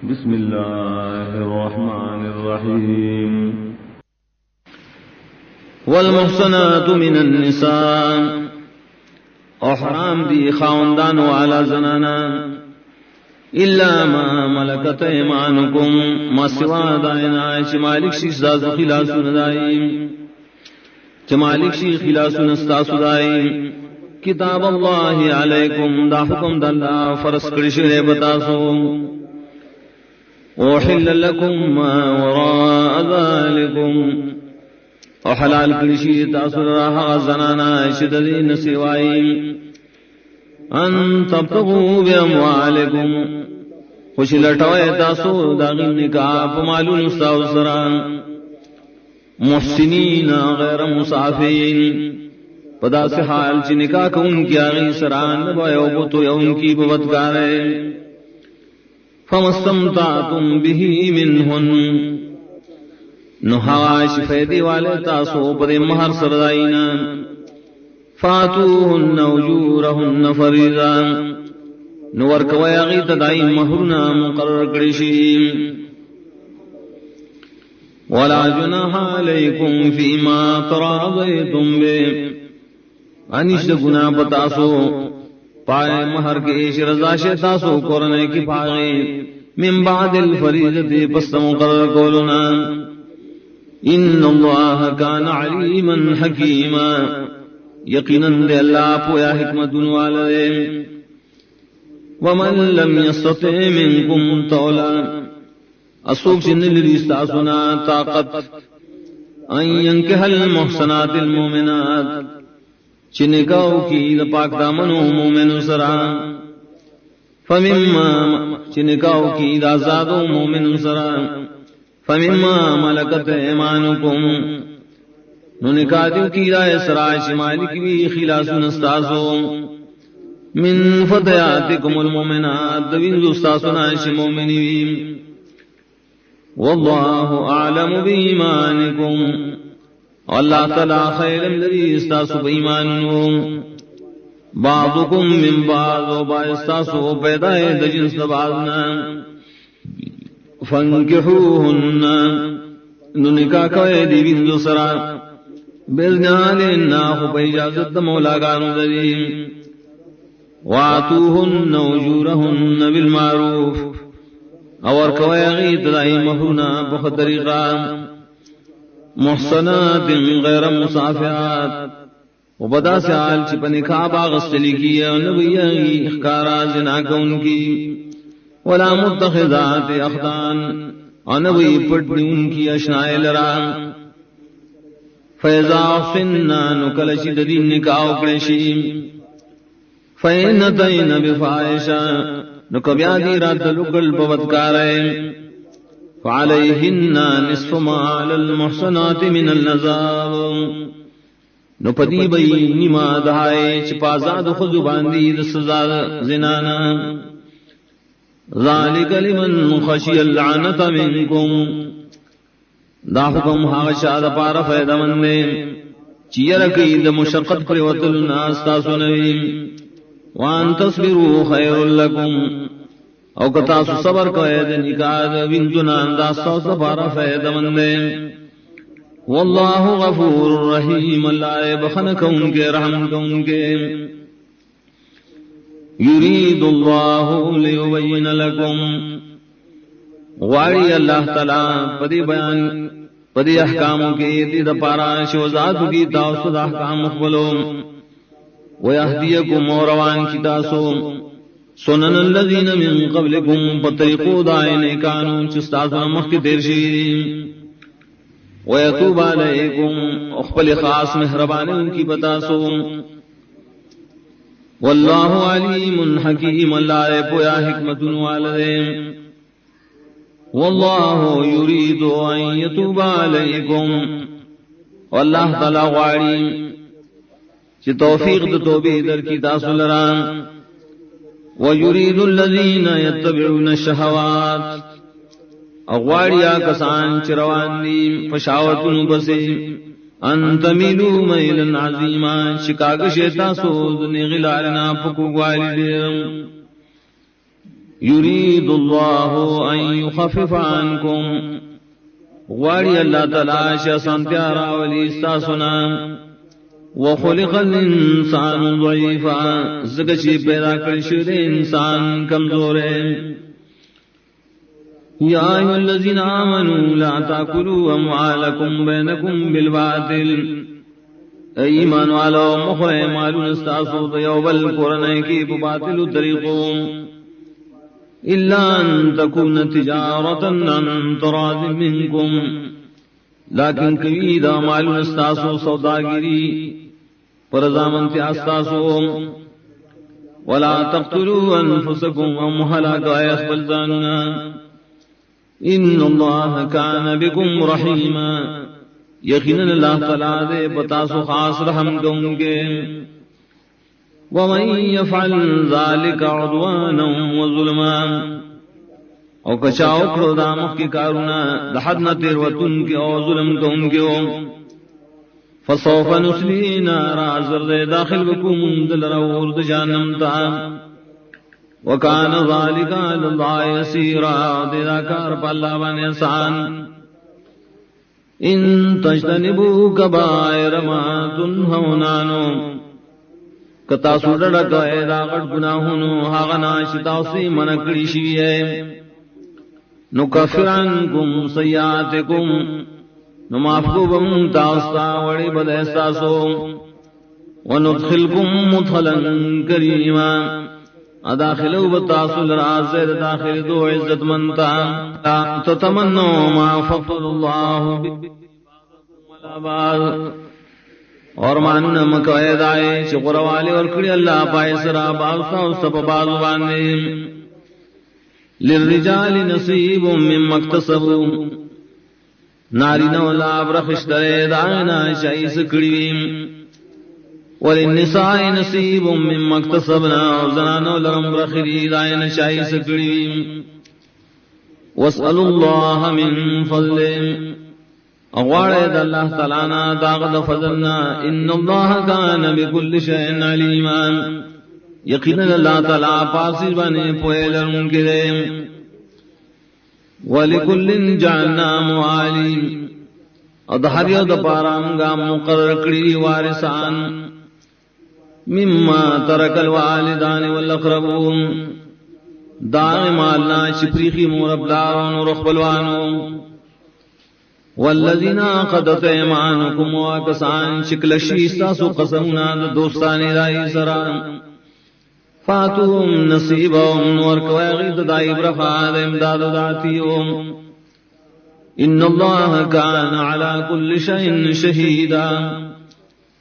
بسم اللہ الرحمن الرحیم والمحصنات من النساء احرام دی خاوندان والا زنانا الا ما ملکت ایمانکم ما سوا دائنا چمالک شیخ دازو خلاسو ندائیم چمالک شیخ خلاسو نستاسو دائیم کتاب اللہ علیکم دا حکم دا اللہ فرس کرشن بتاسو وحل لکم ما وراء ذالکم وحلال کرشی تاسو راہ زنانا شددین سوائیم ان تبتغوا باموالکم خوش لٹوئے تاسو داغین نکاح پمالون استاو سران محسنین غیر مصافین پدا سے حال چی نکاح کو ان کی آغی سران نبایو بطو یا ان کی ببتکارے فمستمتعتم به منہن نحاش فیدی والے تاسو پدے مہر سردائینا فاتوہن وجورہن فریضا نورک ویغی تدائی مہرنا مقرر کرشیم ولا جناح علیکم فیما تراضیتم بے انشت گناہ بتاسو پائے مہر کے رضا شتاسو کرنے کی پاگے من بعد الفریضت پس مقرر کولنا ان اللہ کان علیما حکیما یقیناً دے اللہ پویا حکمت والے ومن لم یستطع منکم طولا اسوک چن لریستاسنا طاقت ان ینکح المحسنات المومنات چنکاو کی پاک دامنو مومن سرا فمما چنکاو کی دازادو مومن سرا فمما ملکت ایمانکم ننکاتیو کی دائے سرائے شمالک بھی خلاسو نستاسو من فتیاتکم المومنات دوین دوستاسو نائش مومنی واللہ اعلم بیمانکم اللہ تعالی خیر الذی استاسو بایمانو بعضکم من بعض و با استاسو پیدائے دجنس بعضنا فانکحوہن ننکا کوئے دی بندو سرا بزنالنا خب اجازت مولا گانو دلیم واتوہن وجورہن بالمعروف اور کوئے غیت دائی مہرنا بخت طریقہ محسنات غیر مصافحات وبدا سے آل چپنی خواب آغستلی کی نبی اخکارا زنا کون کی ولا متخذات اخدان نبی پٹنی ان کی اشنائے لرا فیضا احسننا نکلشی ددین نکاو کرشی فین تین بفائشا نکبیا دی رات لکل بودکارے فعليهن نصف ما على المحصنات من النذاب نو پدی بئی نما دہائے چپازاد خود باندی دسزا زنانا ذالک لمن خشی اللعنت منکم دا حکم حاشا دا پارا فیدا من دے چیرکی دا مشقت پر وطل ناس تاسو نویم وان تصبروا خیر لکم او کتاسو صبر کو اید نکاد بن جنان داستا سفارا فید من دے واللہ غفور رحیم اللہ بخنک ان کے رحم کن کے یرید اللہ لیبین لکم غاری اللہ تعالی پدی بیان پدی احکاموں کے دید پارا شوزاتو کی تاوسد احکام مقبلو ویہدیکم اوروان کی تاسو سنن الذین من قبلکم پطریقو دائنے کانو چستازن مخی تیرشی ویتوب علیکم اخبل خاص مہربانے ان کی بتاسو واللہ علیم حکیم اللہ پویا حکمت والدے واللہ یرید ان یتوب علیکم واللہ تعالی غاری چی توفیق دو توبی در کی تاسو لران وَيُرِيدُ الَّذِينَ يَتَّبِعُونَ الشَّهَوَاتِ اغواریا کسان چروان دی فشاوتن بسی ان تمیلو میلن عظیما شکاگ شیطا سود نغلالنا پکو گوالی دیم یرید اللہ ان یخفف عنکم غواړي اللہ تعالی چې سنتیا راولي استاسنا وخلق الانسان ضعیفا زکه چې پیدا کړی شوی دی انسان کمزور ہے یا ایها الذین آمنوا لا تاکلوا اموالکم بینکم بالباطل ایمان والو مخره مالون استاسو د یو بل قرآن کی په باطل طریقو الا ان تكون تجارتا عن تراض منکم لیکن کوي دا مالون استاسو سوداګری پر ضامنتی استاسو ولا تقتلوا انفسکم ومهلاك اخبل ذاننا ان اللہ کان بکم رحیما یقینا اللہ تعالی دے بتاسو خاص رحم دوں گے ومن یفعل ذلك عدوانا وظلما او کچاو کرو دامخ کی کارونا دحدنا تیروتن کی او ظلم کون کے فسوف نسلی نارا زرد داخل بکم دل رورد جانم تا وکان ذالک اللہ یسیرا دیدا کار پا اللہ بان احسان ان تجتنبو کبائر ما تنہونانو کتا سوڑا گئے داغت گناہونو حاغنا شتاوسی منکڑی شیئے نکفر عنکم سیئاتکم نمافکو بم تاستا وڑی بدہستاسو وندخلکم مدخلا کریما اداخلو بتاسو لرازر داخل دو عزت منتا تتمنو ما فضل اللہ ولا بعض اور مانونا مکوئے دائے چقر والے اور کڑی اللہ پائے سرا بازتا اور سب بازو باندے للرجال نصیب مما اکتسبو نارینا والا برخشترے دائنا شائی سکڑیم وللنساء نصیب مما اکتسبنا اور زنانو لرم برخری دائنا شائی سکڑیم واسألوا اللہ من فضلیم اغوارے دا اللہ تعالیٰ داغد فضلنا ان اللہ کان بکل شئن علیما یقینا اللہ تعالیٰ پاسی بانے پوئے لرن کے دے ولکل جعلنا موالیم ادھاریو دا پارانگا مقرر کری وارثان مما ترک الوالدان والاقربون دائم مالنا شپریخی موربدارون ورخبلوانون والذین عقدت ایمانکم واکسان شکلشی استاسو قسمنا دوستانی دائی سران فاتوهم نصیبهم ورکویغید دائی برفاد امداد داتیهم ان اللہ کان علا کل شئن شہیدا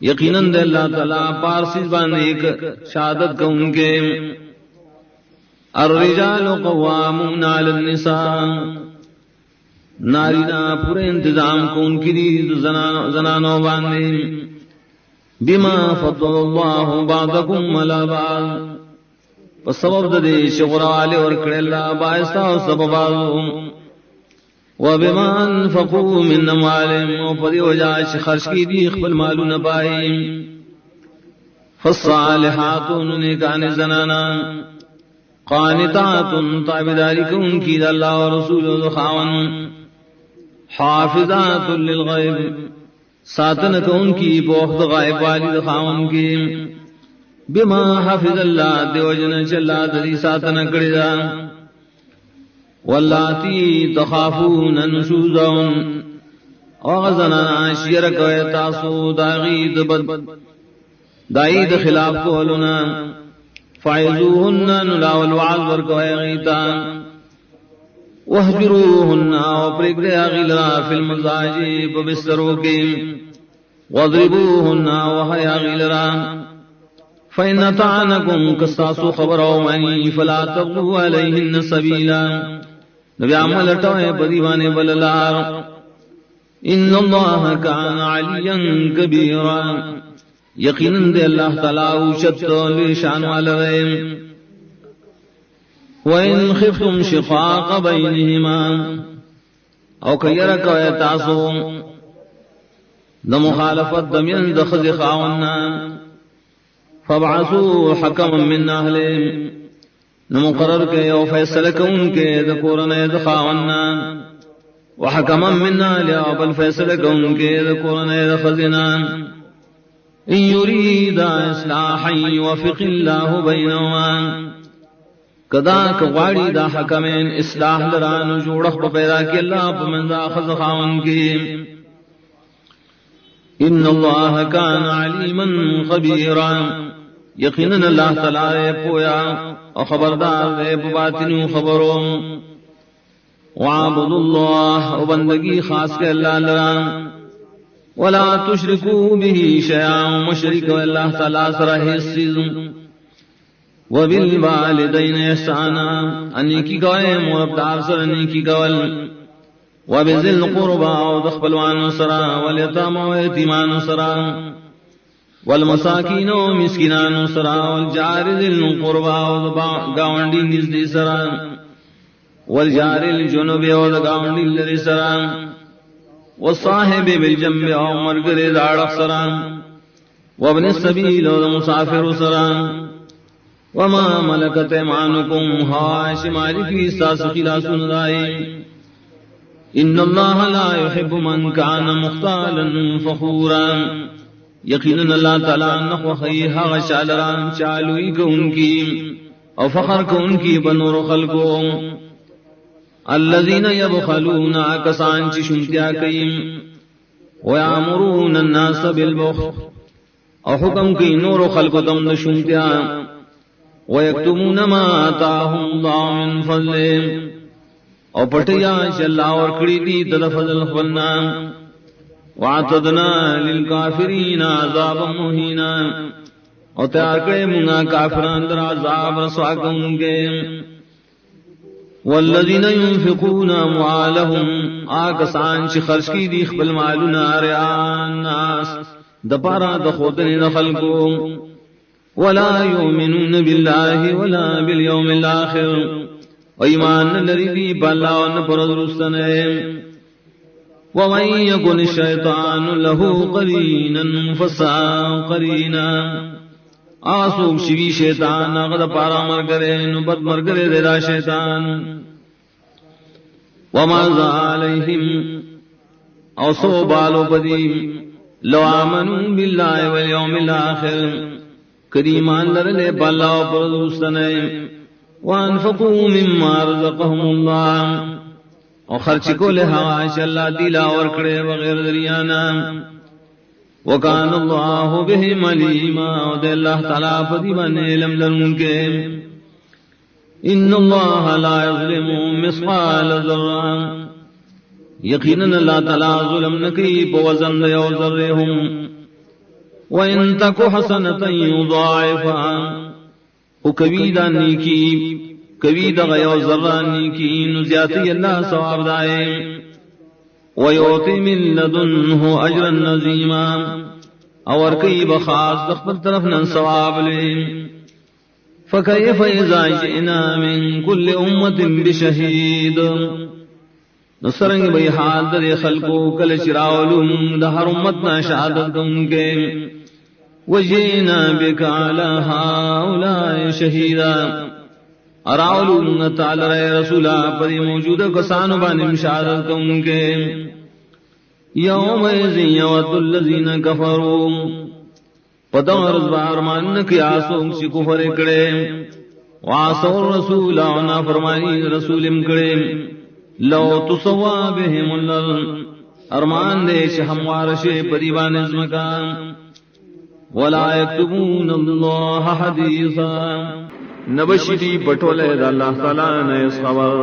یقیناً دے اللہ تعالیٰ پارسیز باندے ایک شہادت کا ان کے الرجال قوامون علی النساء نارینا پورے انتظام کو ان کی دید زنانوں باندے بما فضل اللہ بعضکم علی بعض پس سبب دے شغرالے اور کڑے اللہ باعثا و سبب آزو وبما انفقوا من اموالهم وفدی وجاش خرش کی دی اخبر مالو نبائی فالصالحات نکان زنانا قانتات تابداری کن کی دا اللہ و رسول خاون حافظات للغیب ساتن کن کی بوخت غائب والد خاون کی بما حافظ اللہ دیوجن چلا دلی ساتن کردہ واللاتی تخافون نشوزون وغزننا شیرک ویتاسو داغید بد دائید خلاف کولنا فعیزوهن نلاو الوعظ ورکو ایغیتا وحجروهن وپرک دے اغیلرا فی المزاجی ببستروکی وضربوهن وحی اغیلرا فإن طعنكم قصاص خبروا مني فلا تبغوا عليهن سبيلا نبي عمل لٹوئے بدیوانے بللار ان اللہ کان علیا کبیرا یقیناً دے اللہ تعالیٰ اوشت لشان والوے وَإِنْ خِفْتُمْ شِقَاقَ بَيْنِهِمَا او کیرک ویتاسو دمخالفت دمین دخز خاوننا فابعثوا حکما من اہلهم نمقرر کے او فیصلہ کون کے ذکورن ادخاونا وحکما من اہلہا بل فیصلہ کون کے ذکورن ادخزنا ان یرید اصلاحا یوفق اللہ بینہما کدا کغاڑی دا حکمین اصلاح لران جوڑخ پیدا کی اللہ پمندا خزخاون کی ان اللہ کان علیما خبیرا یقینا اللہ تعالی پویا اور خبردار دے باطن خبروں وعبد اللہ و بندگی خاص کے اللہ لران ولا تشرکوا به شیئا مشرک اللہ تعالی سرہ سیز وبالوالدین احسانا انیکی گوئے مربدار سر انیکی گول وبذل القربى ودخبلوان سرا والیتام ویتیمان سرا والمساکین ومسکنان سرا والجار ذل القربى ودگاونڈی نزدی سرا والجار الجنوب ودگاونڈی لری سرا والصاحب بالجنب ومرگر دارق سرا وابن السبیل ومسافر سرا وما ملکت ایمانکم ہاش مالکی ساس خلاص ندائی ان اللہ لا يحب من کان مختالا فخورا یقینا اللہ تعالی نخوخیہا غشالران چالوئی کو ان کی او فخر کو ان کی بنور خلقوں الذین یبخلون کسان چی شمتیا کئیم ویامرون الناس بالبخل او حکم کی نور خلق دم شمتیا وَيَكْتُمُونَ مَا آتَاهُمُ اللَّهُ مِنْ فَضْلِهِ او پٹیا اللہ اور کڑی دی تد فضل خلنا وَعَتَدْنَا لِلْكَافِرِينَ عَذَابًا مُهِينًا او تیاکڑے منگا کافران در عذاب رسوا کن گے وَالَّذِينَ يُنفِقُونَ أَمْوَالَهُمْ آکسان چی خرچ کی دی خبل مالنا رعاء الناس دپارا دخوتن دخلقو ولا يؤمنون بالله ولا باليوم الآخر وإيمان لردي بالله ونپرد رستنے ومن يكن الشيطان له قرينا فساء قرينا آسوک شوی شیطان اغد پارا مرگرے نبت مرگرے دیدا شیطان وماذا عليهم او سو بالو پدیم لو آمنوا بالله واليوم الآخر کریمان لرلے بالا و پردوستنے وانفقوا مما رزقهم اللہ اور خرچ کو لحاش اللہ دیلا ورکڑے وغیر دریانا وکان اللہ بہم علیما ودے اللہ تعالیٰ فدیبان علم لرن کے ان اللہ لا یظلم مثقال ذرہ یقینا اللہ تعالیٰ ظلم نکی بوزن دیو ذرہم وَإِن تَكُ حَسَنَةً يُضَاعِفْهَا وَكَوِيدًا نِيكِي كَوِيدًا غَيَوْ ذَرًّا نِيكِي نُزِيَاتِي اللَّهَ ثواب دائے وَيُعْطِ مِن لَّدُنْهُ أَجْرًا عَظِيمًا اور کئی بخاص دخبر طرفنا ثواب لے فَكَيْفَ إِذَا جِئْنَا مِن كُلِّ أُمَّةٍ بِشَهِيدٍ نصرنگ بھئی حال در خلقو کل چراولم دہر امتنا شہادت دن کے وجینا بک علی ہاؤلاء شہیدا اراولم تعالی رسولا پر موجود کسانو بانم شہادت دن کے یوم ایزی یود الذین کفروا پدر بارمان کی آسوم چی کفر کڑے وعصوا الرسول ونا فرمانی رسولم کڑے لو تسوا بهم الارض ارمان دے ہموار شے پریبان ازمکان ولا یکتبون اللہ حدیثا نبشری پٹولے دا اللہ تعالیٰ نے اس خبر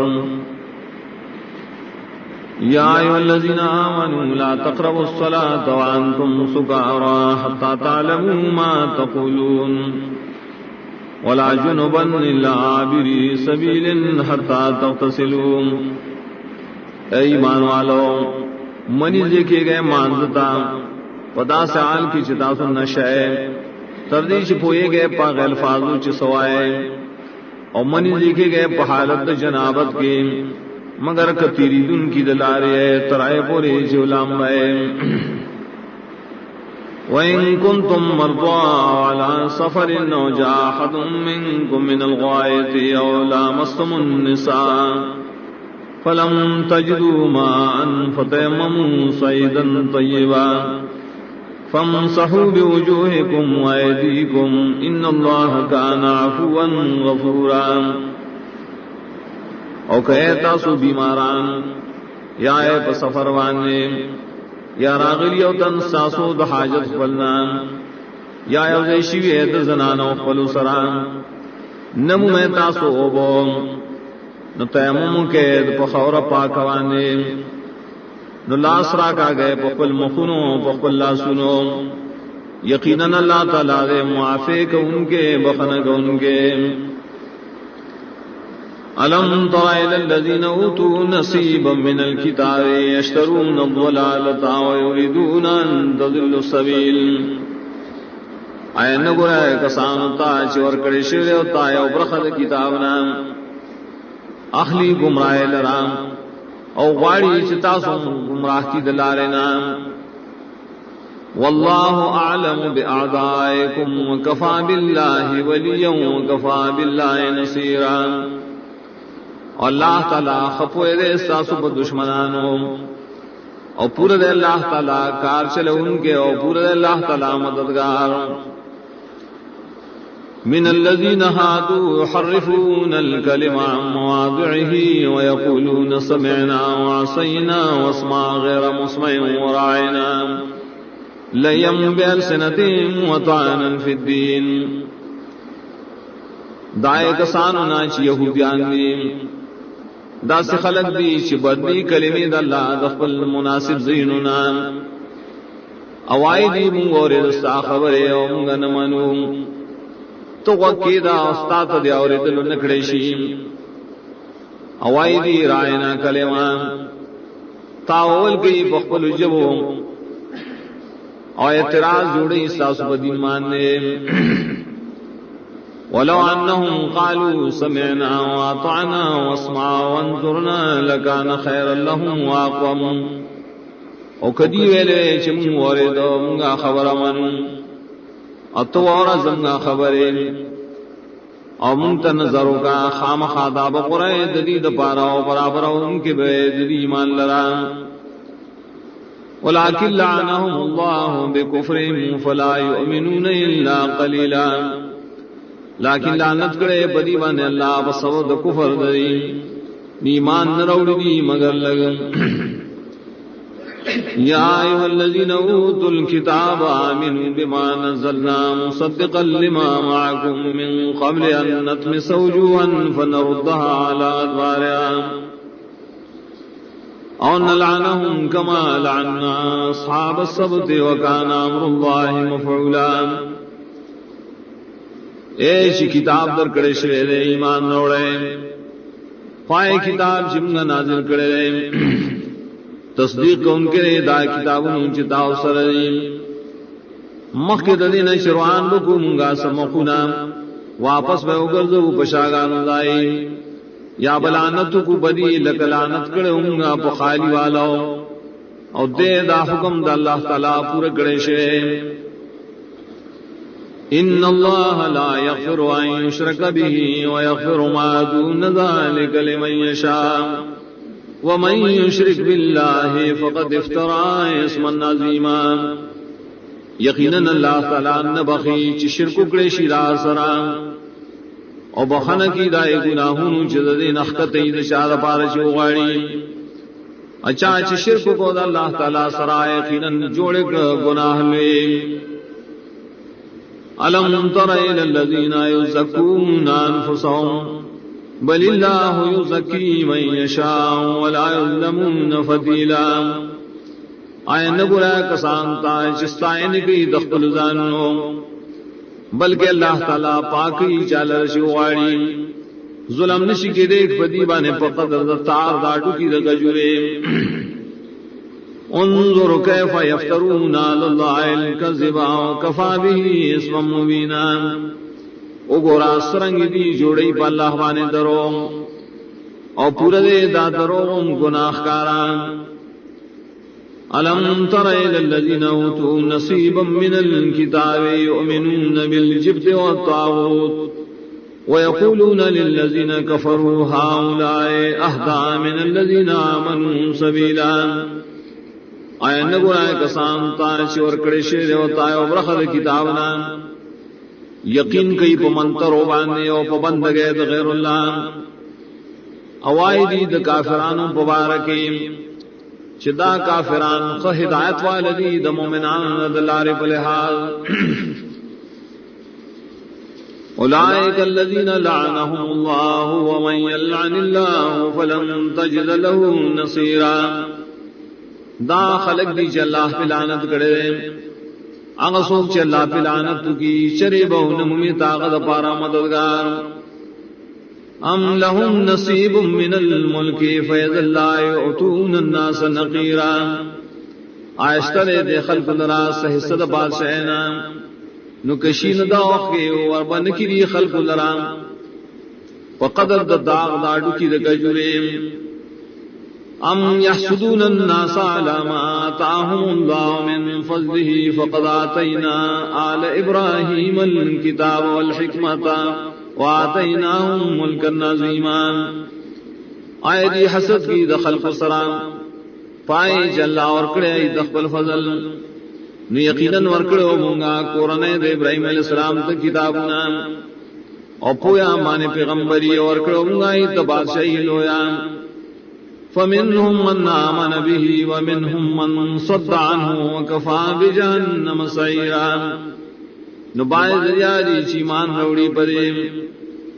یا ایوہ الذین آمنوا لا تقربوا الصلاة وانتم سکارا حتی تعلموا ما تقولون ولا جنبا الا عابری سبیل حتی تغتسلوا اے ایمان والو منی دیکھے گئے مانزتا پدا سعال کی چتا سن نشائے تردیش پوئے گئے پاک الفاظو چی سوائے اور منی دیکھے گئے پا حالت جنابت کے مگر کتیری دن کی دلارے ترائے پورے جولام بائے وَإِن كُنتُم مَّرْضَىٰ أَوْ عَلَىٰ سَفَرٍ أَوْ جَاءَ أَحَدٌ مِّنكُم مِّنَ الْغَائِطِ أَوْ لَامَسْتُمُ النِّسَاءَ فَلَمْ تَجِدُوا مَاءً فَتَيَمَّمُوا صَعِيدًا طَيِّبًا فَامْسَحُوا بِوُجُوهِكُمْ وَأَيْدِيكُمْ إِنَّ اللَّهَ كَانَ عَفُوًّا غَفُورًا. او کہ تاسو بیماران یا اے پا سفر وانے یا راغلی او تن ساسو دا حاجت خپلنا یا یوزیشی وی اید زنانو خپلو سران نمو میں تاسو اوبو نو تیممو کے پا خور پاکوانے نو لاس راکا گئے پا قل مخونو پا قل لاسونو یقیناً اللہ تعالیٰ دے معافی کو ان کے بخن کو ان کے. أَلَمْ تَرَ إِلَى الَّذِينَ أُوتُوا نَصِيبًا مِّنَ الْكِتَابِ يَشْتَرُونَ الضَّلَالَةَ وَيُرِيدُونَ أَن تَضِلُّوا السَّبِيلَ. آیا نگویا کسانو تا چور کڑی شوی و تا یو برخد کتابنا اخلی گمراہ لرام او غاڑی چتاسو گمراہ کی دلالنا. واللہ اعلم باعدائکم وکفا باللہ ولیا وکفا باللہ نصیرا. اللہ تعالیٰ خفوئے دے ساسو پر دشمنانو اور پورے دے اللہ تعالیٰ کار چلے ان کے اور پورے دے اللہ تعالیٰ مددگار. من الذین ہادوا يحرفون الکلم عن مواضعه ويقولون سمعنا وعصینا واسمع غیر مسمع وراعنا لیم بألسنتهم وطعنا فی الدین. دائے کسانو ناچ یہودیان دی دا سے خلق دی چی بدلی کلمی دا اللہ دخل مناسب زینونا اوائی دی مونگو رستا خبرے او مونگا نمانو تو وکی دا استاد دی اور دلو نکڑیشی اوائی دی رائنا کلمہ تاول کی بخبل جبو اور اعتراض جوڑی ساس بدین ماننے. ولو انهم قالوا سمعنا واطعنا واسمعوا وانظرنا لكان خيرا لهم واقوم. او کدی ویلے چم ورید منگا خبر من اتو اور زنگا خبرے او منت نظر کا خام خاداب قرے ددید پارا او برابر ان کے بے ددی ایمان لرا. ولكن لعنهم الله بكفرهم فلا يؤمنون الا قليلا. لیکن لعنت کرے بدی بانے اللہ بسبب کفر دی ایمان نہ روڑ دی مگر لگ. یا ایھا الذین اوتوا الکتاب آمنوا بما نزلنا مصدقا لما معکم من قبل ان نطمس وجوها فنردها على ادبارها او نلعنهم كما لعنا اصحاب السبت وكان امر الله مفعولا. ایشی کتاب در کڑے شوے دے ایمان نوڑے پائے کتاب جمگا نازل کڑے دے تصدیق ان کے دا کتابوں چتاو سردی مخد دین شروعان بکو منگا سمخونا واپس میں اگردو پشاگانو دائی یا بلانتو کو بدی لکلانت کڑے منگا پخالی والاو او دے دا حکم دا اللہ تعالیٰ پورا کڑے شوے. ان اللہ لا یغفر ان یشرک به ویغفر ما دون ذلک لمن یشاء ومن یشرک باللہ فقد افترى اسما عظیما. یقیناً اللہ تعالیٰ نبخی چی شرک کڑے شیرا سرا او بخن کی دائے گناہون چدد نخت تید شاد پارچ اغاڑی اچھا چی شرک کو دا اللہ تعالیٰ سرا یقیناً جوڑے گناہ لے. أَلَمْ تَرَ إِلَى الَّذِينَ يُزَكُّونَ أَنفُسَهُمْ بَلِ اللَّهُ يُزَكِّي مَن يَشَاءُ وَلَا يُظْلَمُونَ فَتِيلًا. آیا نگویا کسانتا چستائن کی دخل زانو بلکہ اللہ تعالیٰ پاکی چالر شواڑی ظلم نشی کے دیکھ بدی بانے پقدر دستار داٹو کی دگجورے. انظر کیف یفترون علی اللہ الکذب وکفی به اسما مبینا. اگورا سرنگ دی جوڑی پا اللہ بانے درو اور پورا دے دا درو گناہ کاران. ألم تر إلى الذين أوتوا نصيبا من الكتاب يؤمنون بالجبت والطاغوت ويقولون للذين كفروا هؤلاء أهدى من الذين آمنوا سبيلا. آیا نگوائے کسان تاچ ورکڑے شیر و تائے و برخد کتابنا یقین کئی پا منتر و باندے و پا بندگے دا غیر اللہ اوائی دی دا کافرانو پا بارکی چدا کافران خ ہدایت والدی دا مومنان دا لار پلحاظ اولئک الذین لعنهم اللہ ومن یلعن اللہ فلن تجد له نصیرا. دا خلق دی چا اللہ پہ لعنت کرے آغا سوک چا اللہ پہ لعنت کی چرے بہنمی طاقت پارا مددگار. ام لهم نصیب من الملک فیذ لا یعطون الناس نقیرا. آئشتر دے خلق لراس حصد بادشاہنا نکشین دا وقی وربن کری خلق لرا وقدر دا داغ داڑو کی دا کجوریم. ام یحسدون الناس علی ما آتاهم اللہ من فضله فقد آتینا آل ابراہیم الکتاب والحکمت وآتیناهم ملکا عظیما. آئے دی حسد کی دا خلق سرام پائے جل اور کڑے دخل فضل نو یقیناً ورکڑے ہو مونگا قرآن دے ابراہیم علیہ السلام تا کتابنا اور پویا مانے پیغمبری اور کڑے ہو مونگا تا بادشاہی لویا. فمنهم من آمن به ومنهم من صد عنه وكفى بجهنم سعيرا. نو باز ذریعہ چی مان روڑی پدے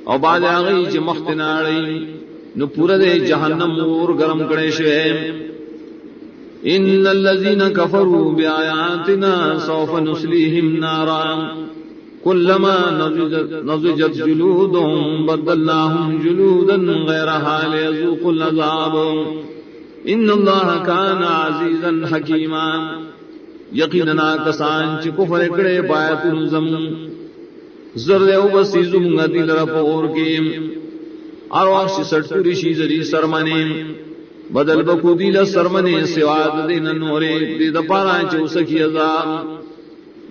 اور باز آگئی چی مختناڑی نو پورا دے جہنم اور گرم کرے شوئے. ان الذين كفروا بآياتنا سوف نصليهم نارا كلما نضجت جلودهم بدلناهم جلودا غيرها ليذوقوا العذاب ان الله كان عزيزا حكيما. یقینا کسان چ کفر کرے بایت نظم زر او بسیزم دل رپور کی ارواش سٹری شی زری سرمنے بدل بکو دیل سرمنے سواد دین نورے دی دپارا چ سکی عذاب.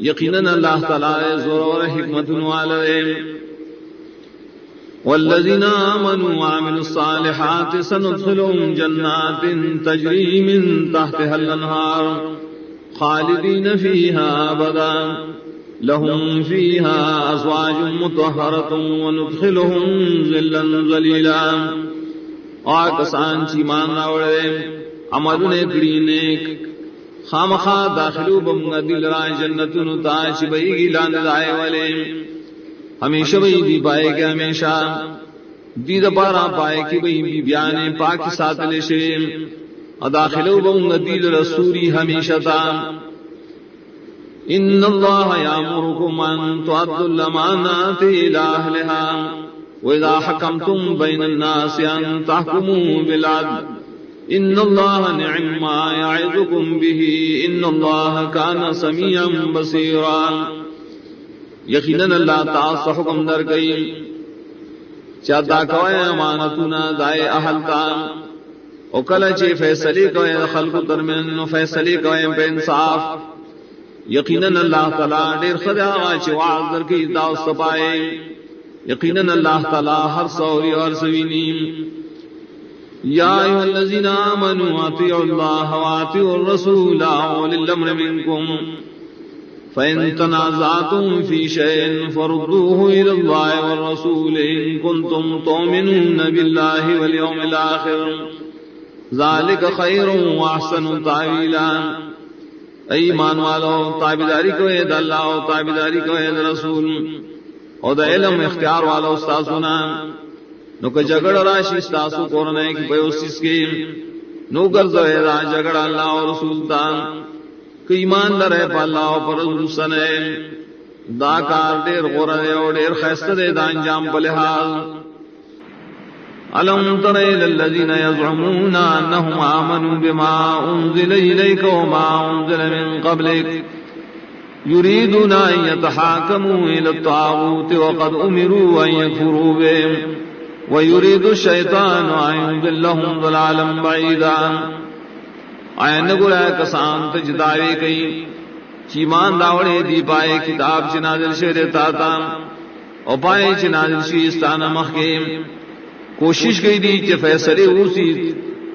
یقینا اللہ تعالی زور اور حکمت والے. والذین آمنوا وعملوا الصالحات سندخلهم جنات تجری من تحتها الانہار خالدین فیہا ابدا لهم فیہا ازواج مطہرۃ وندخلهم ظلا ظلیلا. آکسان چی مان راوڑے عمل نیکڑی نیک خامخا داخلو بمگا دل رائے جنتنو تاچ بئی گی لاند آئے والے ہمیشہ بئی دی پائے گے ہمیشہ دید پارا پائے کی بئی بی بیانے پاکی ساتھ لشے داخلو بمگا دل رسولی ہمیشہ تا. ان اللہ یامرکم ان تعدوا الامانات الى اہلها واذا حکمتم بین الناس ان تحکموا بالعدل ان اللہ نعم ما یعظکم به ان اللہ کان سمیعا بصیرا. یقیناً اللہ تعالی حکم در گئی چاہتا کوئے امانتنا دائے اہلتا او کلچے فیصلی کوئے خلق درمین فیصلی کوئے بے انصاف. یقیناً اللہ تعالی دیر خدا چی وعظ در کی داو سپائے. یقیناً اللہ تعالی ہر سوری اور سوینیم. یا ایھا الذین آمنوا اطیعوا اللہ واطیعوا الرسول واولی الامر منکم فإن تنازعتم في شيء فردوه إلى الله والرسول إن كنتم تؤمنون بالله واليوم الآخر ذلك خير وأحسن تأويلا. ایمان والو تابعداری کو اے اللہ و تابعداری کو اے رسول اور دا علم اختیار والو استاسونا نو کہ جگڑ راشی استاسو کورنے کی پیوسیس کی نو گرزو اے دا جگڑ اللہ و رسول دان کہ ایمان لرے پا اللہ و پر رسولسنے دا کار دیر غرد اور دیر خیست دے دا انجام پلحاظ. ألم تر إلى الذين يزعمون أنهم آمنوا بما أنزل إليك وما أنزل من قبلك يريدون أن يتحاكموا إلى الطاغوت وقد أمروا أن يكفروا به ويريد الشيطان أن يضلهم ضلالا بعيدا. آیا نگولا کسان تجداوی کئی چیمان داوڑے دی پائے کتاب چنازل شیر تاتا او پائے چنازل شیستان مخیم کوشش کی دی چی فیصلے اوسی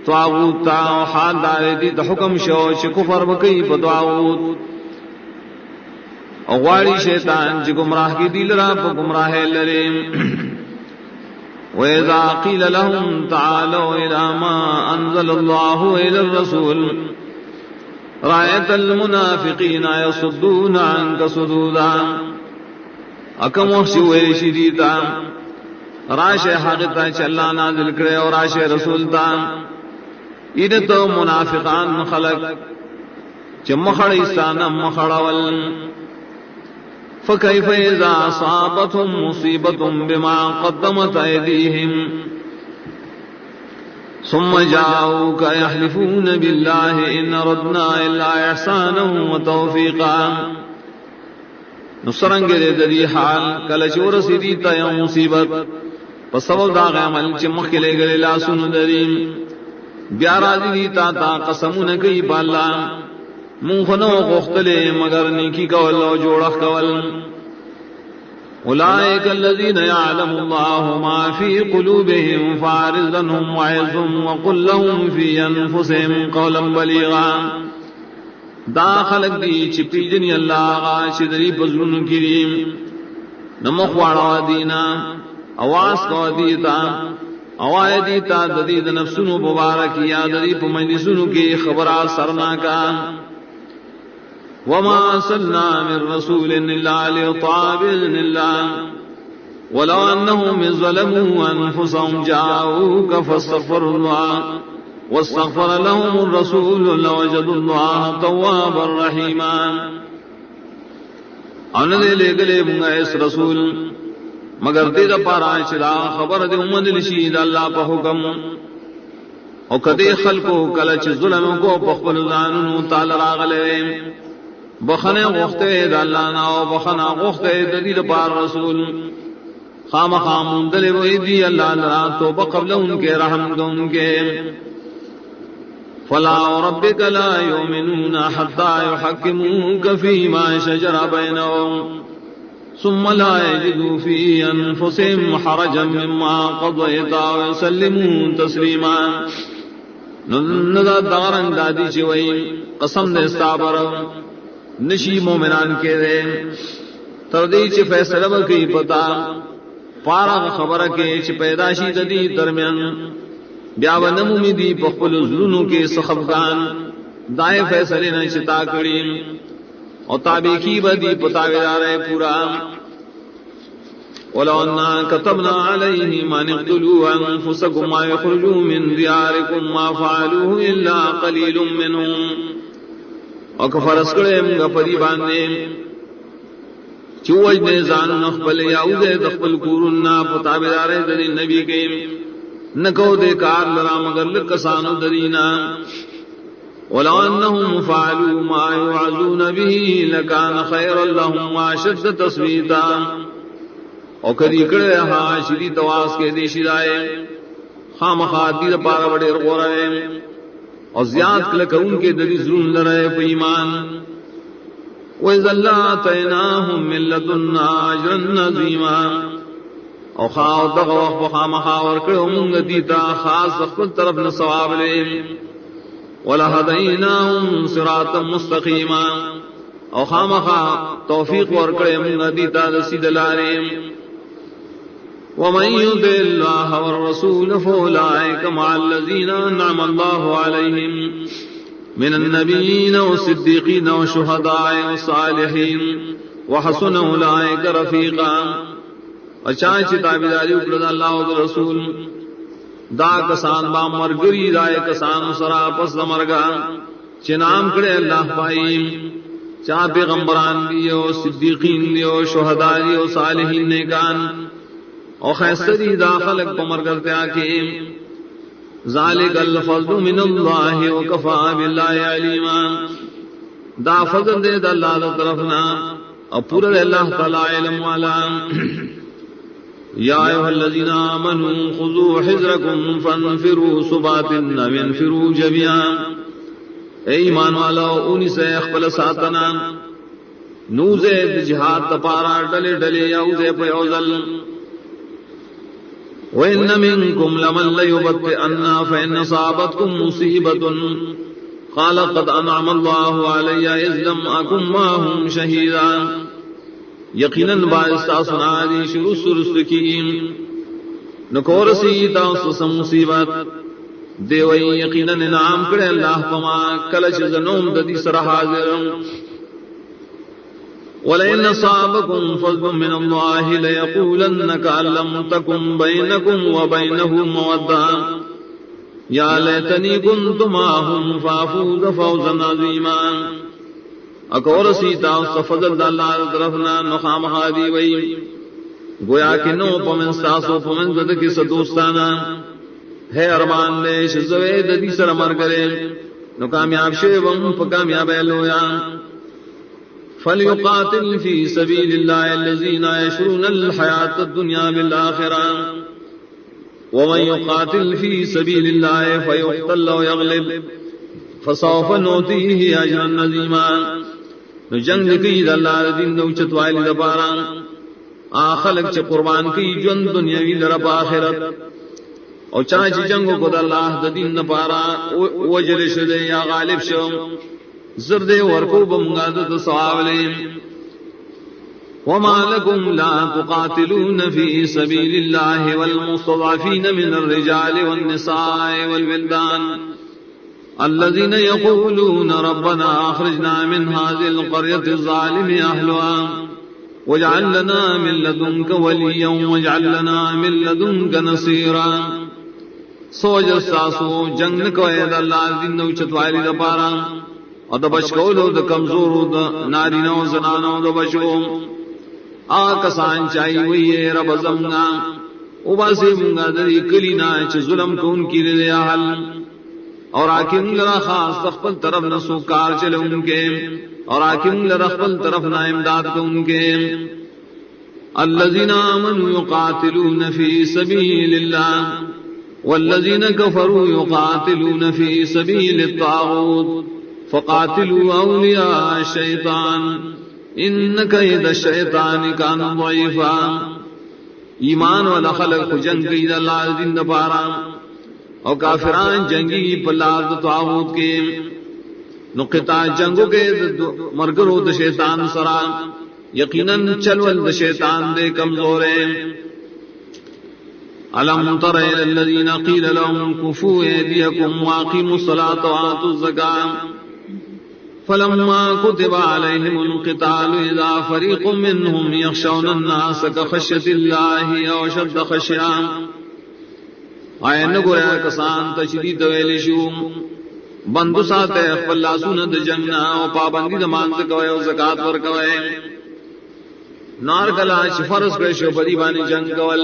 طاغوت تا او حال دارے دی دا حکم شو چی کفر بکی پا طاغوت او غواری شیطان چی گمراہ کی دیل را پا گمراہ لریم وَإِذَا قِيلَ لَهُمْ تَعَالَوْا إِلَى مَا أَنزَلَ اللَّهُ إِلَى الرَّسُولِ رَأَيْتَ الْمُنَافِقِينَ يَصُدُّونَ عَنْكَ صُدُودًا اکم وحشی ویلی شدیتا راش حقیقتا چلا نازل کرے اور راش رسولتا ایدتو منافقان خلق چمخڑ ایستانا مخڑول فكيف إذا أصابتهم مصيبة بما قدمت أيديهم ثم جاءوك يحلفون بالله إن ردنا إلا إحسانا وتوفيقا نصرنگ دے حال کلچور سیدیتا یا مصیبت پسبب داغ عمل چمخ کے لے گلے لا سن دریم بیارا دیتا تا قسمون کئی بالا منخنو غختلے مگر نیکی کول و جوڑخ کول اولئک الذین یعلم اللہ ما فی قلوبهم فاعرض عنہم وعظهم وقل لهم فی انفسهم قولا بلیغا دا خلق دی چپی جنی اللہ غاش دری پزرن کریم نمخوارا دینا آواز کو دیتا اوائے دیتا ددید نفسنو مبارکی یا دری پا مجلسنو کی خبرات سرنا کا وما أرسلنا من رسول إلا ليطاع بإذن الله ولو أنهم ظلموا أنفسهم جاءوك فاستغفروا الله واستغفر لهم الرسول لوجدوا الله توابا رحيما ان دے لے گلے منگا اس رسول مگر دے دا پارا چلا خبر دے امد لشید اللہ پا حکم او کدے خلقو کلچ ظلم کو پخبل زاننو تال راغلے بخنے غختے دا اللہ ناو بخنا غختے دا دید پار رسول خام خامون دلے وی دی اللہ لرا تو بقبل ان کے رحم دو ان کے فلا ربک لا یومنون حتی یحکموک فیما شجر بینہم ثم لا یجدوا فی انفسهم حرجا مما قضیتا ویسلمون تسلیما ندا دارن دادی چوئی قسم دے استعبر نشی مومنان کے دے تردی چی فیصلہ بکی پتا پارا خبر کے چی پیداشی ددی درمیان بیاو نمومی دی پخپل ظلونو کے سخفگان دائے فیصلے نہ چتا کریم اور تابع کی بدی پتاویدار پورا ولو انا كتبنا عليهم ان اقتلوا انفسكم ما يخرجوا من دياركم ما فعلوه الا قليل منهم اور کفرس کرے منگا پری باندے چوج نے زانو نخبل یاؤدے دخبل کورننا پتابدارے دری نبی کے نکو دے کار لرا مگر لکسانو درینا ولو انہم فعلوا ما يوعظون به لکان خیر لهم واشد تصویتا اور کدی کرے ہاں شدی تواس کے دی شدائے خام خاطی پارا بڑے رغورے اور زیاد کلک ان کے دری ظلم لرائے پہ ایمان وَإِذَا لَّآتَيْنَاهُم مِّن لَّدُنَّا أَجْرًا عَظِيمًا اور خواہ دغوخ بخام خاور کرو منگ دیتا خاص اخبر طرف نصواب لے وَلَهَدَيْنَاهُمْ صِرَاطًا مُسْتَقِيمًا اور خام خواہ توفیق ورکڑے منگ دیتا رسید لاریم ومن يطع الله والرسول فأولئك مع الذين أنعم الله عليهم من النبيين والصديقين والشهداء والصالحين وحسن أولئك رفيقا اچانچ تابعداری اکرد اللہ و رسول دا کسان با مرگری دائے کسان سرا پس مرگا چنام کرے اللہ پائی چاہ پیغمبران دیو صدیقین دیو شہداء دیو صالحین نیکان اور خیستری داخلق پمر کرتے آکے ذالک الفضل من اللہ وکفا باللہ علیما دا فضل دے دا اللہ دا طرفنا اور پورا دے اللہ تعالی علم والا یا ایوہ الذین آمنوا خذوا حذرکم فانفروا ثبات وانفروا جميعا اے ایمان والا اونی سے اخبل ساتنا نوزے جہاد تپارا ڈلے ڈلے یوزے پہ یوزل وَإِنَّ مِنْكُمْ لَمَنْ لَيُبَطِّئَنَّ فَإِنْ أَصَابَتْكُمْ مُصِيبَةٌ قَالَ قَدْ أَنْعَمَ اللَّهُ عَلَيَّ إِذْ لَمْ أَكُنْ مَعَهُمْ شَهِيدًا یقیناً باعث سنادی شروع سرست کی نکورسی تاس مصیبت دیوئی یقیناً انعام کرے اللہ پما کلچ زنوم ددی سر حاضر وَلَئِنْ أَصَابَكُمْ فَضْلٌ مِّنَ اللَّهِ لَيَقُولَنَّ كَأَن لَّمْ تَكُن بَيْنَكُمْ وَبَيْنَهُ مَوَدَّةٌ يَا لَيْتَنِي كُنتُ مَعَهُمْ فَأَفُوزَ فَوْزًا عَظِيمًا اکور سیتا فضل اللہ طرفنا نخام حادی وی گویا کہ نو پمن ساسو پمن زد کی سدوستانا ہے ارمان لے شزوے ددی سر مر کرے نو کامیاب شیوم فکامیاب ایلویا فَلْيُقَاتِلْ فِي سَبِيلِ اللَّهِ الَّذِينَ يَشْرُونَ الْحَيَاةَ الدُّنْيَا بِالْآخِرَةِ وَمَنْ يُقَاتِلْ فِي سَبِيلِ اللَّهِ فَيُقْتَلْ وَيَغْلِبْ فَسَوْفَ نُؤْتِيهِ أَجْرًا عَظِيمًا نو جنگ کی اللہ دین دو چتوالی دبارا آخلق چ قربان کی جن دنیاوی لرب آخرت او چاچ جنگ کو اللہ دین نپارا وجر شدے یا غالب شو زرد ورکو بمغادت صحابلیم وما لكم لا تقاتلون في سبيل الله والمستضعفين من الرجال والنساء والولدان الذين يقولون ربنا أخرجنا من هذه القرية الظالم أهلها واجعل لنا من لدنك وليا واجعل لنا من لدنك نصيرا سوج الساسو جنگ کوئے دا اللہ دین دو چتوالی دا پارا اور دا بچکولو دا کمزورو دا نارینو زنانو دا بچو آکسان چاہی ہوئی ہے رب زمنا اوباسی منگا دری کلینا چھ ظلم کون کی لے حل اور آکیم لرا خاص تخپل طرف نہ سوکار چلے ان کے اور آکیم لرا خپل طرف نہ امداد کو ان کے الذین آمنوا یقاتلون فی سبیل اللہ والذین کفروا یقاتلون فی سبیل الطاغوت فقاتلوا اولیاء الشیطان ان کید الشیطان کان ضعیفا ایمان والا خلق جنگ کی اللہ دین پارا اور کافران جنگی پلاد طاغوت کے نقطہ جنگوں کے مرگرو د شیطان سرا یقیناً چلول د شیطان دے کمزور ہے الم تر الى الذين قيل لهم كفوا ايديكم واقيموا الصلاة وآتوا الزكاة فلما كتب عليهم القتال اذا فريق منهم يخشون الناس كخشية الله او اشد خشية آئے نگویا کسان تشدید ویلی شو بندو ساتے اخفل لاسونت جنگنا و پابندی دمانت کوئے و زکاة ورکوئے نار کلا شفرس پیشو بدی بانی جنگ کول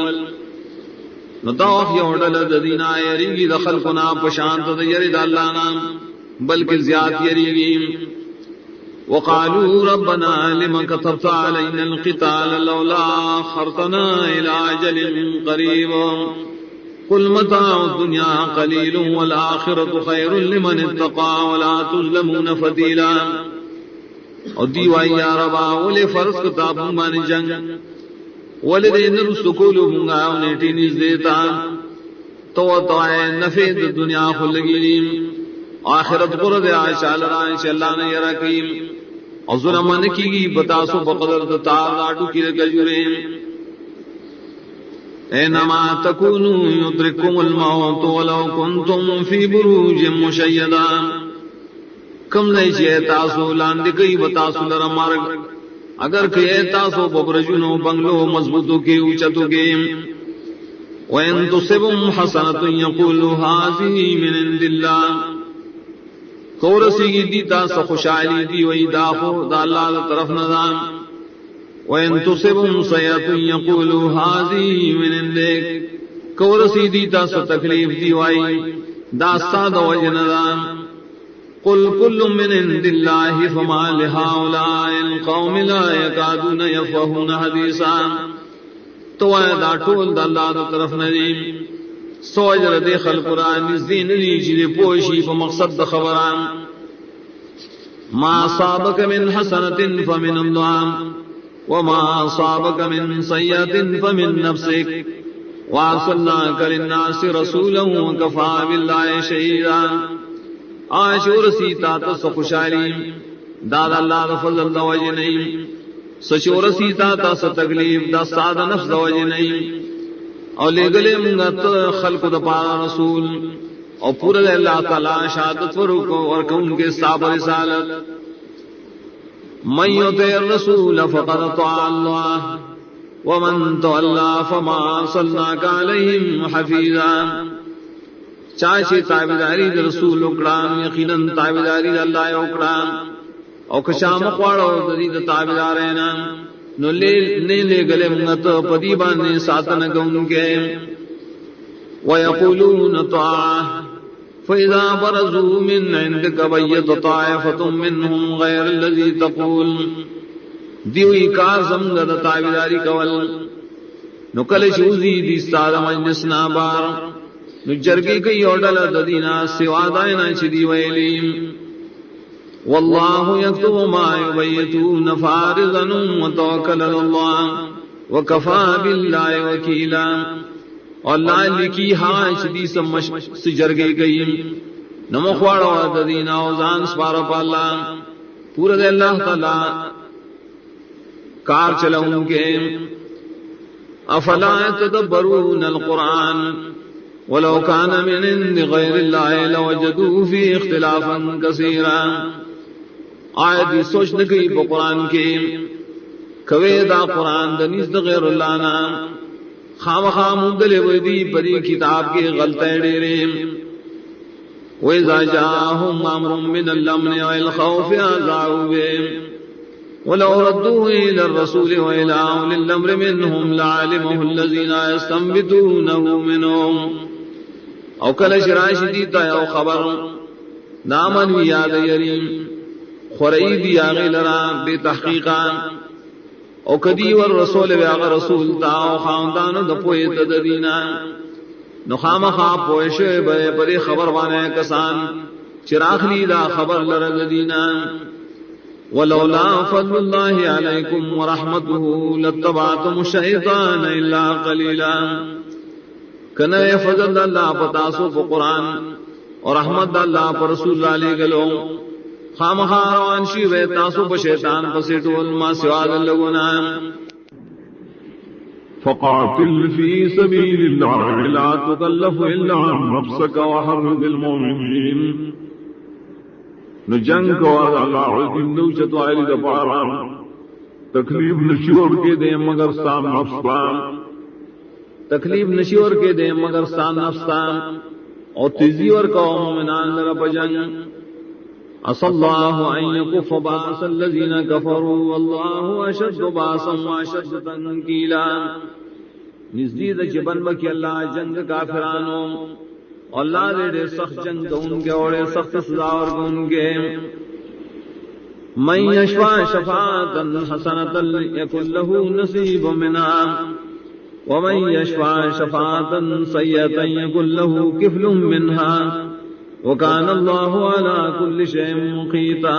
نتاوخ یوڑل ددینا یریگی دخل کنا پشانت دیرد اللہ نام بلکہ زیاد یریگی وقالوا ربنا لما كتبت علينا القتال لولا أخرتنا إلى أجل قريب قل متاع الدنيا قليل والآخرة خير لمن اتقى ولا تظلمون فتيلا اور دیوائی یا ربا ولی فرض کتاب مان جنگ ولی دین رسکولو منگا انیٹی نیز دیتا تو توائے نفید دنیا خلگیلیم آخرت قرد آشال رائش اللہ نے یرکیم اور ظلمان کی گی بتاسو بقدر تار آٹو کی رکجوریم اینما تکونوا یدرککم الموت ولو کنتم فی بروج مشیدہ کم نہیں چیئے تاسو لاندی کئی بتاسو لرا مرگ اگر کئی تاسو ببرجنو بنگلو مضبوطو کی اوچتو کی وَإِن تُصِبْهُمْ حَسَنَةٌ يَقُولُوا هَٰذِهِ مِنْ عِندِ اللَّهِ کورسی کی دیتا سخوشالی دی وی داخو دا اللہ طرف نظام وَإِن تُصِبْهُمْ سَيَّئَةٌ يَقُولُوا هَٰذِهِ مِنْ عِندِكَ کورسی دیتا ستکلیف دی وی دا ساد وجہ نظام قل كل من عند الله فما لهؤلاء القوم لا يكادون يفقهون حديثا تو دا ټول د الله تر طرف نه دي سوجر دي خلق قران دین دي چې پوښي په مقصد د خبران ما أصابك من حسنة فمن الله وما أصابك من سيئة فمن نفسك وأرسلناك للناس رسولا وكفى بالله شهيدا. آشور سیتا تس خوشحالی داد اللہ دا فضل دا وجہ نہیں، سچور سیتا تس تکلیف دا ساد نفس دا وجہ نہیں، اور لے گلے منگت خلق دا پارا رسول اور پورا دے اللہ تعالی شہادت فرق اور کون کے صاحب رسالت. من یطع الرسول فقد اطاع اللہ ومن تولى فما ارسلناك عليهم حفيظا. چاہے تابعداری دے رسول اکڑان یقیناً تابعداری دے اللہ اکڑان او کشام قواڑو دید تابعدارینا نو لے گلے منگت پدی باندے ساتن گون کے. وَيَقُولُونَ طَاعَةٌ فَإِذَا بَرَزُوا مِنْ عِنْدِكَ بَيَّضَ طَائِفَةٌ مِّنْهُمْ غَيْرَ الَّذِي تَقُولُ. دیوئی کار زمگد تابعداری کول نو کل شوزی دیستاد مجلسنا بار نو جرگی کئی اوڈل ددینا سوا دائنا چدی ویلیم. واللہ یکتب ما یبیتون فارضا وتوکل اللہ وکفا باللہ وکیلا. اور اللہ لکی ہاں چدی سمش سجرگی کئی نمخواڑا ددینا اوزان سپارا پا اللہ پورا دے اللہ تعالی کار چلاؤں کے. افلا يتدبرون القرآن ولو كان من عند غير الله لوجدوا فيه اختلافا كثيرا. آیت سوچ نہ گئی پا قرآن کے کوے دا قرآن دنیز دا غیر اللہ نا خام خام دلے ویدی پری کتاب کے غلطے ڈیرے. وَإِذَا جَاءَهُمْ أَمْرٌ مِّنَ الْأَمْنِ وَالْخَوْفِ أَذَاعُوا بِهِ وَلَوْ رَدُّوهُ إِلَى الرَّسُولِ وَإِلَى أُولِي الْأَمْرِ مِنْهُمْ لَعَلِمَهُ الَّذِينَ يَسْتَنبِطُونَهُ مِنْهُمْ. او کل شرائش دیتا ہے او خبر نامن یاد یریم خوری دی آغی لرا بے تحقیقان او کدی والرسول بے آغا رسول تا او خاندان دپوئی تدرینا نو خام خواب پوشے بے پری خبر بانے کسان چراخ لی دا خبر لرد دینا. ولولا فضل اللہ علیکم ورحمته لاتبعتم الشیطان الا قلیلا. کنے فضل اللہ پتاسو پا قرآن اور رحمت اللہ پر رسول اللہ علیہ گلو خام خاروان شیوے تاسو پا شیطان پسیٹو علما سواد اللگونا. فقاتل في سبيل الله لا تكلف إلا عن نفسك وحرض المؤمنين. نو جنگ کو اللہ عزم نوچت وائلی دپارا تکلیف نشور کے دیں مگر سام نفسان تکلیف نشور کے دیں مگر سام نفسان اور تیزیور کا مومنان لرب جنگ. عسى الله أن يكف بأس الذين كفروا والله أشد بأسا وأشد تنكيلا. نزدید چبن بکی اللہ جنگ کافرانوں اللہ دے سخت جنگ ان کے اور سخت سزا اور ان کے. من یشفع شفاعتا حسنتا یکن له نصیب منها ومن یشفع شفاعتا سیئتا یکن له کفل منها وکان اللہ علی کل شیء مقیتا.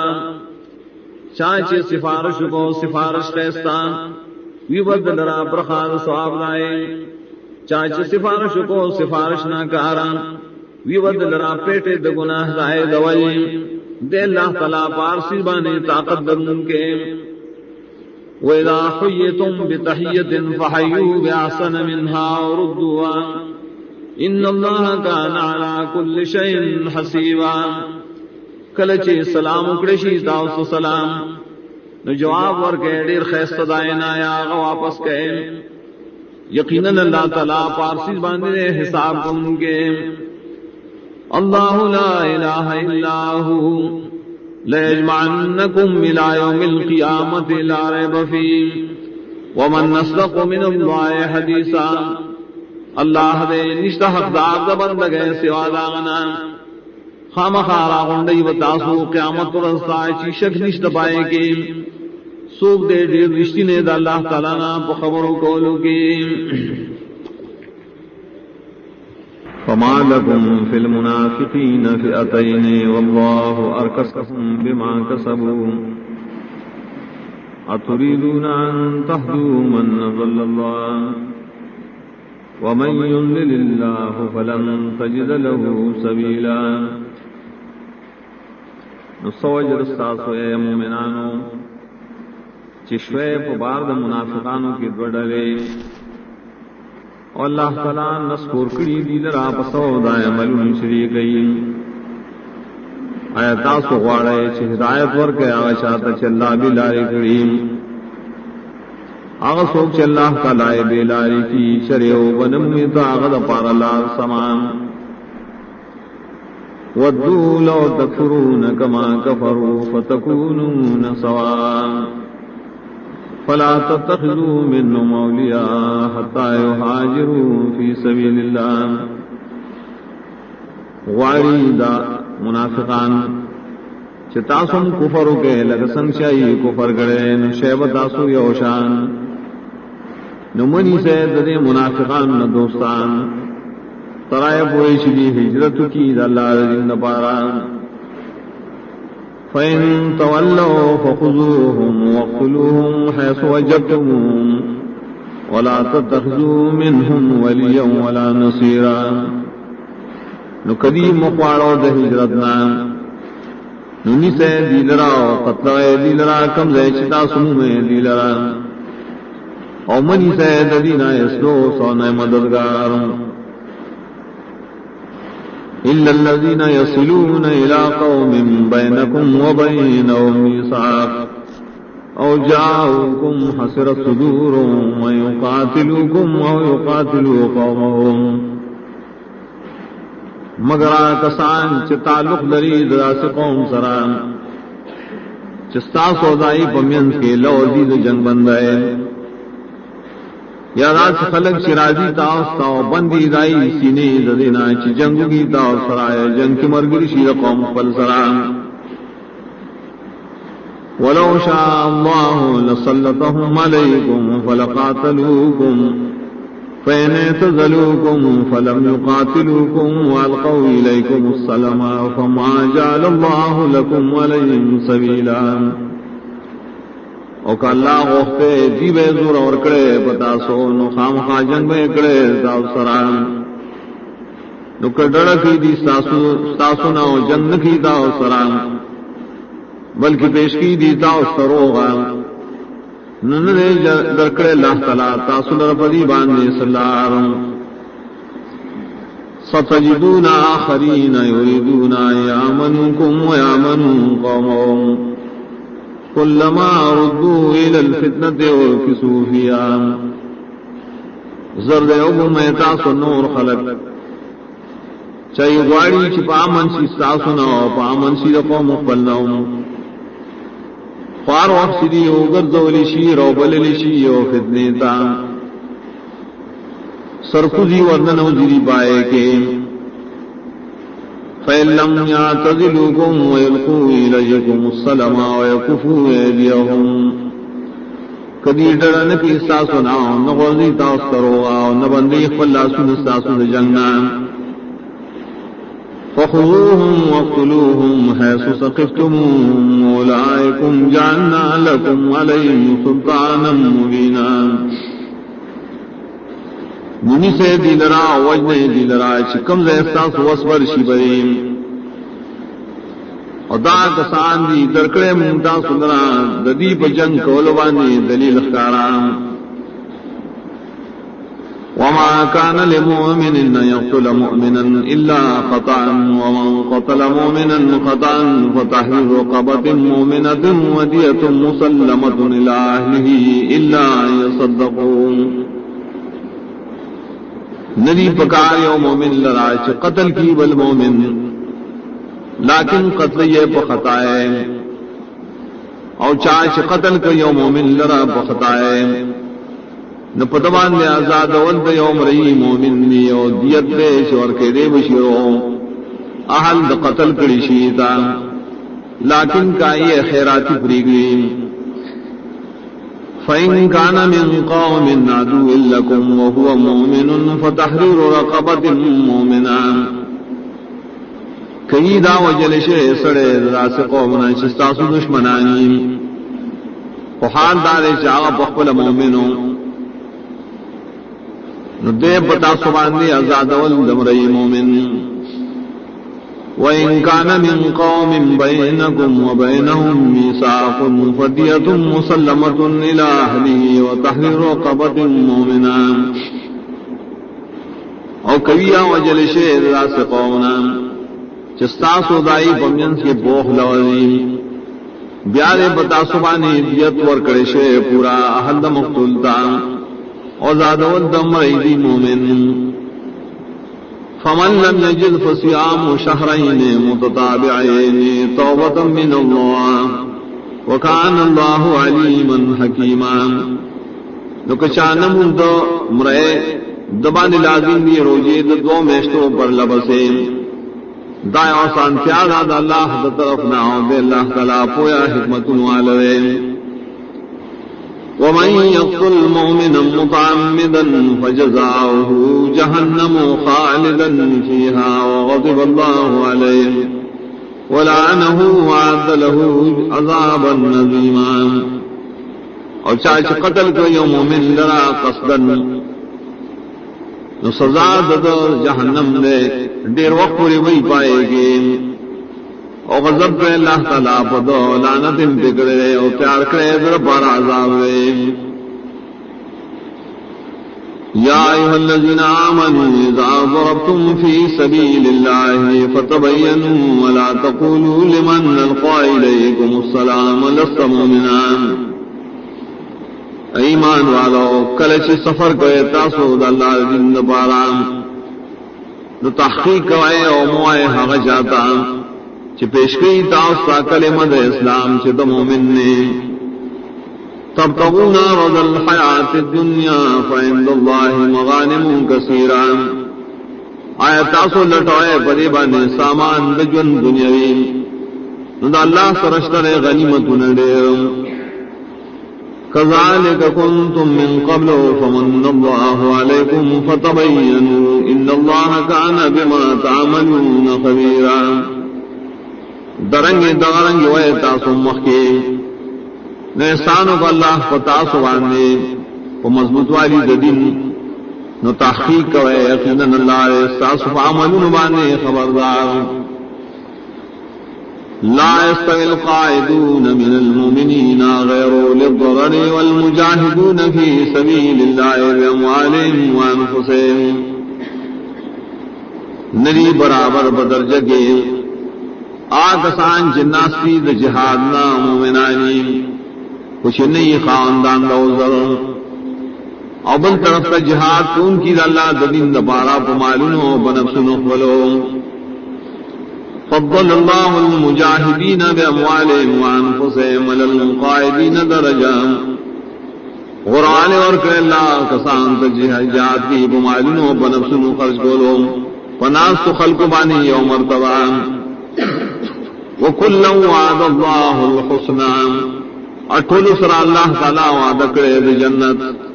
چاچے سفارش کو سفارش خیستا وی بدل را برخار ثواب لائے. چاچے سفارش کو سفارش نہ کارا وی بدل را پیٹے د گناہ دائے دولی دے اللہ تعالی پارسی بانے طاقت درن کے. وَإِذَا حُيِّيتُمْ بِتَحِيَّةٍ فَحَيُّوا بِأَحْسَنَ مِنْهَا وَرُدُّوهَا إِنَّ اللَّهَ كَانَ عَلَى كُلِّ شَيْءٍ حَسِيبًا. کلچے سلام اکڑشی داوس سلام نو جواب ورکے دیر خیست دائنا یا آغا واپس کہے یقیناً اللہ تعالیٰ پارسی باندے حساب کن کے. اللہ لا الہ الا ہو لَيَجْمَعَنَّكُمْ إِلَى يَوْمِ الْقِيَامَةِ لَا رَيْبَ فِيهِ وَمَنْ أَصْدَقُ مِنَ اللَّهِ حَدِيثًا. اللہ دے نشتہ حقدار زبند گئے سوا داغنا خام خارا غنڈی و تاسو قیامت پر رستائی چی شک نشت پائے کے سوک دے دیر رشتی نے دا اللہ تعالیٰ نا پا خبروں کولو کے. فما لكم في المنافقين فئتين والله أركسهم بما كسبوا أتريدون أن تهدوا من ضل الله ومن يضلل الله فلن تجد له سبيلا. نسوجر استاسو اے مومنانو چشوے پبار دا منافقانو کی دوڑلے اور اللہ تعالیٰ نسکور کری دیل را پسو دا عملون شریقی آیا تاسو غوارے چھ ہدایت ورکے آغا شاہتا چھ اللہ بلاری کریم آغا سوک چھ اللہ تعالیٰ بلاری کی شریعو ونمیتا آغا دا پارا لار سمان وَدُّوا لَوْ تَكْفُرُونَ كَمَا كَفَرُوا فَتَكُونُونَ سَوَاءً فَلَا تَتَّخِذُوا مِنْهُمْ أَوْلِيَاءَ حَتَّى يُهَاجِرُوا فِي سَبِيلِ اللَّهِ. غواری منافقان چتاسم کفرو کے لگسن شائی کفر گڑے نشیب تاسو یوشان نمنی سے ددے منافقان ندوستان ترائے پوری شدی ہجرت کی اللہ رجل پارا فَإِن تَوَلَّوْا فَخُذُوهُمْ وَاقْتُلُوهُمْ حَيْثُ وَجَدتُّمُوهُمْ وَلَا تَتَّخِذُوا مِنْهُمْ وَلِيًّا وَلَا نَصِيرًا. نو قدیم مقوارو دے ہجرتنا نونی سے دیلرا و قطلع دیلرا کم زی چتا سنو میں دیلرا او منی سے دینا اسلو سونا مددگار إلا الذين يصلون إلى قوم بينكم وبينهم ميثاق أو جاءوكم حسرت صدورهم ويقاتلوكم أو يقاتلوا قومهم مگر کسان چ تعلق لري دراس قوم سران چستا سودائی پمینس کے لو عزیز جنگ بندائے یا رات خلق شرازی تاؤستا و بندی دائی سینے ددینا چی جنگو کی تاؤ سرائے جنگ کی مرگری شیر قوم پل سران ولو شاء اللہ لسلطهم علیکم فلقاتلوکم فإن اعتزلوكم فلم يقاتلوكم وألقوا إليكم السلام فما جعل الله لكم عليهم سبيلا. او کہ اللہ غوختے جیبے زور اور کرے پتا سو نو خام خواہ جنگ میں کرے تاو سران نو کڈڑکی دی ستاسو ناو جنگ نکی تاو سران بلکہ پیشکی دی تاو سروغا نندے درکڑے اللہ تعالیٰ تاسو لرپدی باندے صلی اللہ علیہ وسلم. ستجدون آخرین یریدون یامنکم ویامنوا قومهم كلما ردوا إلى الفتنة وركسوا فيها. زرد یوم میتاس نور خلق چاہی غواری چی پا آمن سی ستاسونا و پا آمن سی دقوم اقبلناهم خوار وقت دی او گردولی شی رو بللی شی او فتنیتا سرکوزی وردنو زیری پائے کے فَإِن لَّمْ يَعْتَزِلُوكُمْ وَيَلْقُوا إِلَيْكُمُ السَّلَامَ وَيَكُفُّوا أَيْدِيَهُمْ کدی ڈرن کی ساسو ناو نغوزی تاسترو آو نبندی خلا سن ساسو جنگنا فَخُذُوهُمْ وَاقْتُلُوهُمْ حَيْثُ ثَقِفْتُمُوهُمْ أُولَٰئِكُمْ جَعَلْنَا لَكُمْ عَلَيْهِمْ سُلْطَانًا مُّبِينًا. منی سے دیلرا وجنے دیلرا چکم زیستاس وصبر شبریم اور دا کسان دی درکڑے منتا سندرا ددی پا جنگ کولوانی دلیل اخکاران. وما كان لمؤمن ان يقتل مؤمنا الا خطأ ومن قتل مؤمنا خطأ فتحرير رقبة مؤمنة ودية مسلمة الى اهله الا ان يصدقوا. ندی پکار یو مومن لراج قتل کی بل مومن لیکن قتل یہ پختائے او چاچ قتل کا یو مومن لرا پختائے نہ پتوان دے آزاد ولد یوم رئی مومن دی او دیت دے شور کے دے بشیرو اہل دا قتل کری شیطا لیکن کا یہ خیراتی پریگری فإن كان من قوم عدو لكم وهو مؤمن فتحرير رقبة مؤمنة کئی دا وجل شے سڑے راس قومنا چستاسو دشمنانی وحال دارے چاہا بخبل مومنو ندے بتا سباندی ازاد والدمرئی مومن وَإِن كَانَ مِن قَوْمٍ بَيْنَكُمْ وَبَيْنَهُم مِّيثَاقٌ فَدِيَةٌ مُّسَلَّمَةٌ إِلَىٰ أَهْلِهِ وَتَحْرِيرُ رَقَبَةٍ مُّؤْمِنَةٍ او کبیا وجل شیر راس قومنا چستا سودائی پمجنس کے بوخ لوزیم بیارے بتا سبانی دیت ورکڑے شے پورا احل مقتولتا او زادول دم ریدی مومن فمن لم يجد فصيام شهرين متتابعين توبة من الله وكان الله عليما حكيما لکچانم دو مرے دبان لازم دی روجے دو میشتوں پر لبسے دائیں آسان پیادا دا اللہ دا طرف ناؤ دے اللہ تعالیٰ پویا حکمت والے ومن يقتل مؤمنا متعمدا فجزاؤه جهنم خالدا فيها وغضب الله عليه ولعنه وعد له عذابا عظيما اور چاہے قتل کو یوم مومن لرا قصدا نو سزا دو جہنم دے دیر وقت پوری وہی پائے گی اور غضب پہ اللہ تعالیٰ پدو لعنت انتقرے اور تیار کرے در بار عذاب رے یا ایوہ الذین آمنوا اذا ضربتم فی سبیل اللہ فتبینوا ولا تقولوا لمن القا الیکم السلام لست مؤمنا ایمان والو کلچ سفر کرے تاسو دا اللہ دن پارام دو تحقیق کوئے او موائے حق جاتا چی پیشکی تاستا کلمہ دا اسلام چی دا مومن نے تبتغون عرض الحیات الدنیا فعند اللہ مغانم کثیرا آیا تاسو لٹوئے پریبانے سامان دجون دنیاوی دا اللہ سرشتر غنیمت ندیر كذلك كنتم من قبل فمن الله عليكم فتبينوا إن الله كان بما تعملون خبيرا درنگی درنگی وے تاسو مخی نیسانو کا اللہ فتاسو باندے و مضبوط والی دین نو تحقیق وے یقیناً اللہ تاسو فعملون باندے خبردار لا يستوي القاعدون من المؤمنين غير للضرر والمجاهدون في سبيل الله بأموالهم وأنفسهم نری برابر بدرجہ کے آکسان جناسی دا جہادنا مومنانی کچھ نئی خاندان دوزر او بل طرف کا جہاد تو ان کی اللہ دین دبارا پمالنو بنفسنو خلو فضل اللہ المجاہدین باموالهم وانفسهم علی القائدین درجہ قرآن اور کہ اللہ کسان تجہاد کی بمالنو بنفسنو خرج کولو فناس تو خلق بانی یوم مرتبہ وکلا وعد اللہ الحسنى اٹھول سر اللہ تعالی وعد کرے جنت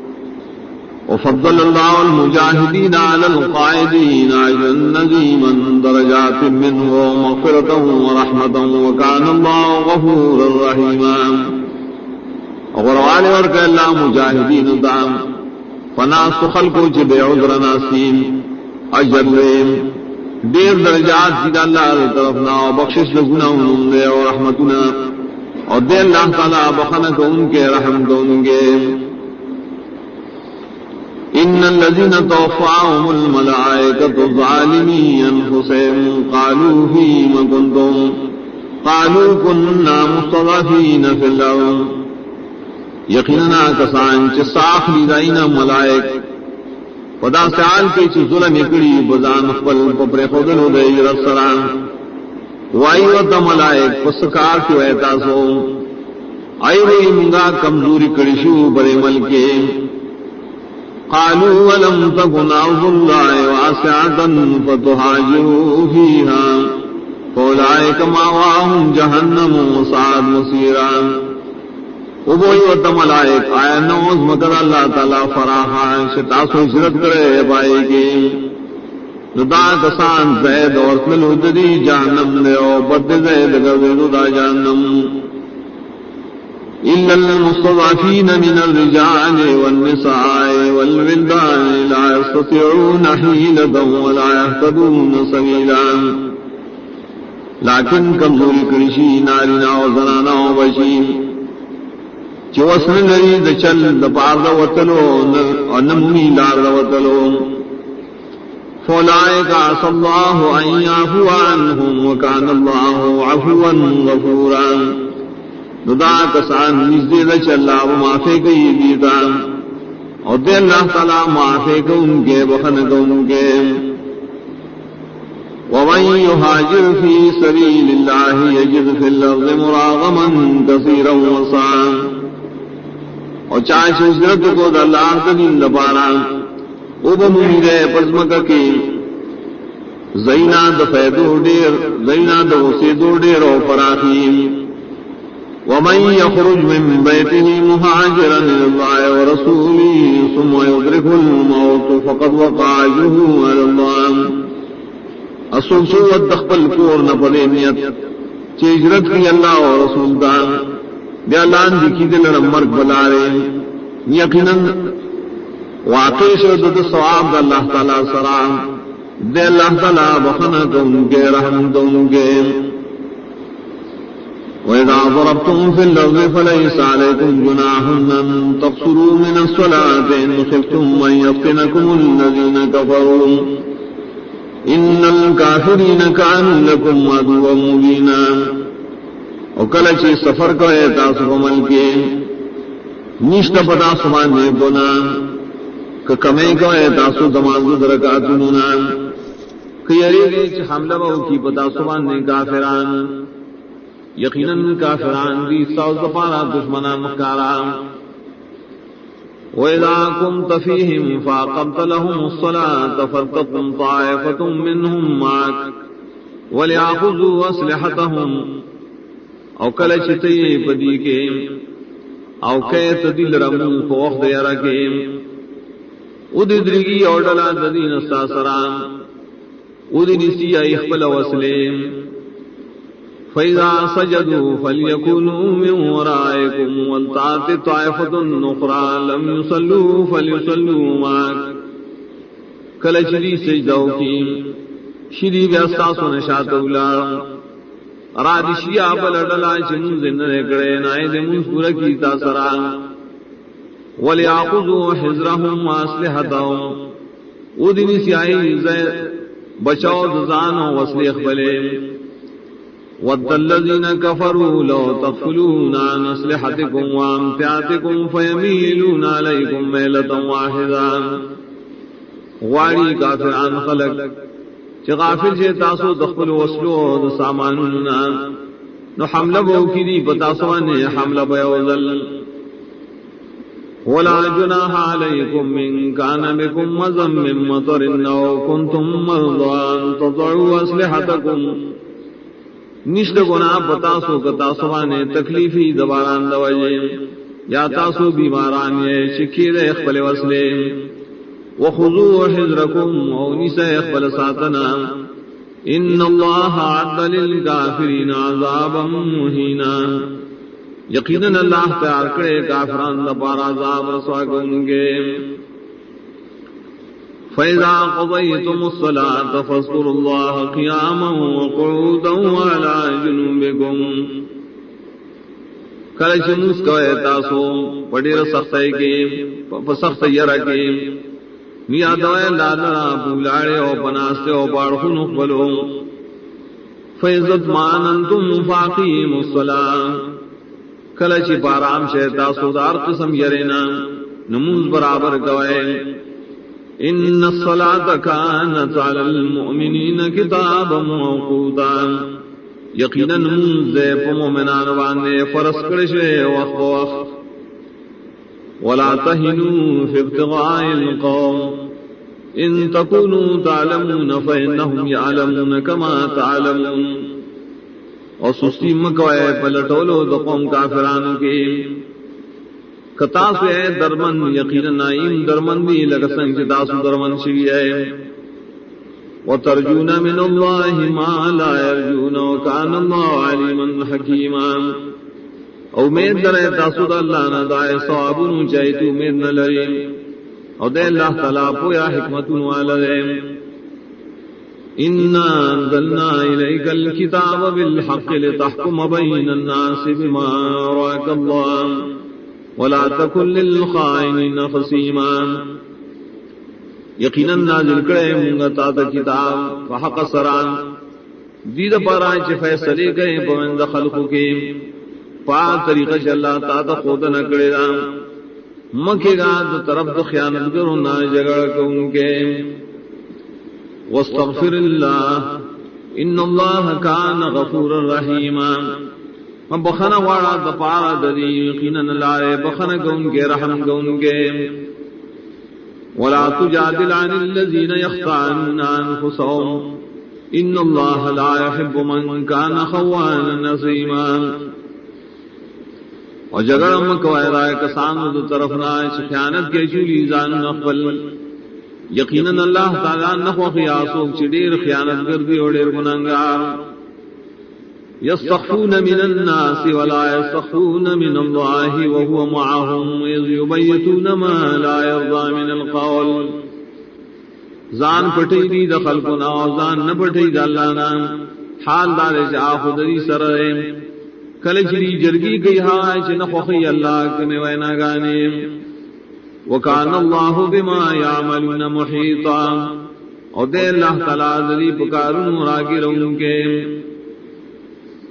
وفضل الله المجاهدين على القائدين أجرا عظيما درجات منه مغفرة ورحمة وكان الله غفورا رحيما وغروال ورك الله مجاهدين دام فناس خلقوا جبع عذر ناسين أجر لهم دیر درجات جد اللہ طرفنا وبخشش لگناہم دے ورحمتنا اور دے اللہ تعالی بخنک ان کے رحم کو ان کے ان الذين توفاهم الملائكة ظالمي انفسهم قالوا فيما كنتم قالوا كنا مستضعفين في الارض یقینا کسان چ صاف لیدائنا ملائک خدا سال کے چ ظلم کڑی بزان خپل پر خودن دے رسران وایو ت ملائک پسکار کی ویتا سو ایوی منگا کمزوری کڑی شو بڑے ملکے قالوا ولم تكن أرض الله واسعة فتهاجروا فيها فأولئك مأواهم جهنم وساءت مصيرا وہی وت ملائک آیا نوز مگر اللہ تعالی فراحا شتاسو ہجرت کرے پائے گی دا کسان زید اور تلودری جہنم دے او بد زید گردو دا جہنم الا المستضعفین من الرجال والنساء والولدان لا يستطيعون حيلة ولا يهتدون سبيلا لیکن کمزوری کرشی نارینا و زنانا و بشی چوسن لری دا چل دا پار دا وطلو نمونی لار دا وطلو فولائک عصى الله ان يعفو عنهم وكان الله عفوا غفورا ندا کسان نزدے دا چل و معافی کئی دیتا اور دے اللہ تعالی معافی کو ان کے بخن کو ان کے ومن يهاجر في سبيل الله يجد في الأرض مراغما كثيرا وسعا اور چاہے ہجرت کو اللہ کا دین لپارا او بمونی گئے پزمکا کی زینا دفیدو دیر زینا دوسیدو دیر و فراخیم ومن يخرج من بيته مهاجرا إلى الله ورسوله ثم يدركه الموت فقد وقع أجره على الله اسوسوت دخل کور نہ پڑے نیت چی ہجرت کی اللہ اور رسول دان بیا لان دی کی دل مرگ بلا رہے یقیناً واقع شد ثواب اللہ تعالی سرا دے اللہ تعالی بخنا تم کے رحم تم کے وَإِذَا ضَرَبْتُمْ فِي الْأَرْضِ فَلَيْسَ عَلَيْكُمْ جُنَاحٌ أَن تَقْصُرُوا مِنَ الصَّلَاةِ إِنْ خِفْتُمْ أَن يَفْتِنَكُمُ الَّذِينَ كَفَرُوا ان الکافرین کانوا لکم عدوا مبینا او کله چې سفر کوي تاسو عمل کې نشته پتا سمان نه ګنا ک کمه کوي تاسو دماغ درکاتونو نه کيري چې حمله وو کی پتا سمان نه کافران یقینا کافران دي ساوز پارا دشمنان مکارا وَإِذَا كُنْتَ فِيهِمْ فَأَقَمْتَ لَهُمُ الصَّلَاةَ فَلْتَقُمْ طَائِفَةٌ مِّنْهُمْ مَعَكَ وَلْيَأْخُذُوا أَسْلِحَتَهُمْ او کله چې ته پدې کې او کې تدل رمو فوق دی راکې او دې درګي او ډلا د دین استاسران او دې نسی ای خپل وسلم فَإِذَا سَجَدُوا فَلْيَكُونُوا مِنْ وَرَائِكُمْ وَلْتَأْتِ طَائِفَةٌ أُخْرَى لَمْ يُصَلُّوا فَلْيُصَلُّوا مَعَكَ کله چې دې سجدو کې شری بیا تاسو نشاط ولاړ را دي شیا بل ډلا چې موږ نه کړې نه دې موږ پورا کی تاسو را وَلْيَأْخُذُوا حِذْرَهُمْ وَأَسْلِحَتَهُمْ او دې نسی بچاو ځان او وسلې خپلې وَدَّ الَّذِينَ كَفَرُوا لَوْ تَغْفُلُونَ عَنْ أَسْلِحَتِكُمْ وَأَمْتِعَتِكُمْ فَيَمِيلُونَ عَلَيْكُمْ مَيْلَةً وَاحِدَةً غواړي کافران خلق چې غافل شي تاسو د خپل وسلو او سامانونو نو حمله وو کړي په تاسو باندې حمله ویوزل ولا جناح علیکم ان کان بكم مزم من مطر او کنتم مرضى ان تضعوا اسلحتكم نشد گناہ بتاسو کتاسو بانے تکلیفی دباران دوجے یا تاسو بیماران یہ شکیر اخبل وصلے وخذوا حذرکم او نسا اخبل ساتنا ان اللہ عد للکافرین عذابا مہینا یقیناً اللہ تیار کرے کافران دبار عذاب رسوا گنگے فَإِذَا قَضَيْتُمُ الصَّلَاةَ فَاذْكُرُوا اللَّهَ قِيَامًا وَقُعُودًا وَعَلَى جُنُوبِكُمْ کله چې موږ کوي تاسو په ډېر سختۍ کې په سخت یره کې بیا دا لاله بولاړې او بناسته او باړخونو خپلو فَإِذَا اطْمَأْنَنْتُمْ فَأَقِيمُوا الصَّلَاةَ کله چې بارام شه تاسو دار قسم یرینا نماز برابر کوي ان الصلاة كانت على المؤمنين كتابا موقوتا یقینا منذ مومنان باندې فرض کړی شوی وخت وخت ولا تهنوا في ابتغاء القوم ان تكونوا تعلمون فانهم يعلمون كما تعلمون اور سستی مکوئے پلٹولو د قوم کافرانو کې کتاسو اے درمن یقینا نائم درمندی لگسن جتاسو درمن شوی ہے وترجون من اللہ ما لا یرجون وکان اللہ علیما حکیما امید در تاسو دا اللہ نہ دائے ثوابن چاہیتو امید نہ لریم اور دے اللہ تعالیٰ پویا حکمتن والدے انا انزلنا الیک الکتاب بالحق لتحکم بین الناس بما اراک اللہ ولا تکن للخائنین خصیما یقینا نازل کرے منگا تا کتاب وحق سران دید پارائیں چھ فیصلے گئے پوند خلقو کے پا طریقہ چھ اللہ تا خود نہ کرے دا مکے گا دا طرف دا خیانت کرو نہ جگڑ کو ان کے واستغفر اللہ ان اللہ کان غفورا رحیما بخنا وارا دا پارا دری یقینا لائے بخنا گون کے رحم گون کے ولا تجادل عن الذين يخدعون انفسهم ان الله لا يحب من كان خوانا نصيما اور جگڑم کو رائے کسان دو طرف نہ خیانت کے چولی زان نقبل یقینا اللہ تعالی نخو خیاسو چڑیر خیانت کردی اور ڈیر گناہگار يستخفون من الناس ولا يستخفون من الله وهو معهم إذ يبيتون ما لا يرضى من القول زان پٹی دی دخل کو نا زان نہ پٹی دا اللہ نا حال دار جا خودری سرے کل چری جرگی گئی ہائے چ نخوخی اللہ کنے وینا گانے وکان اللہ بما يعملون محیطا اور دے اللہ تعالی ذری پکارون راگرون کے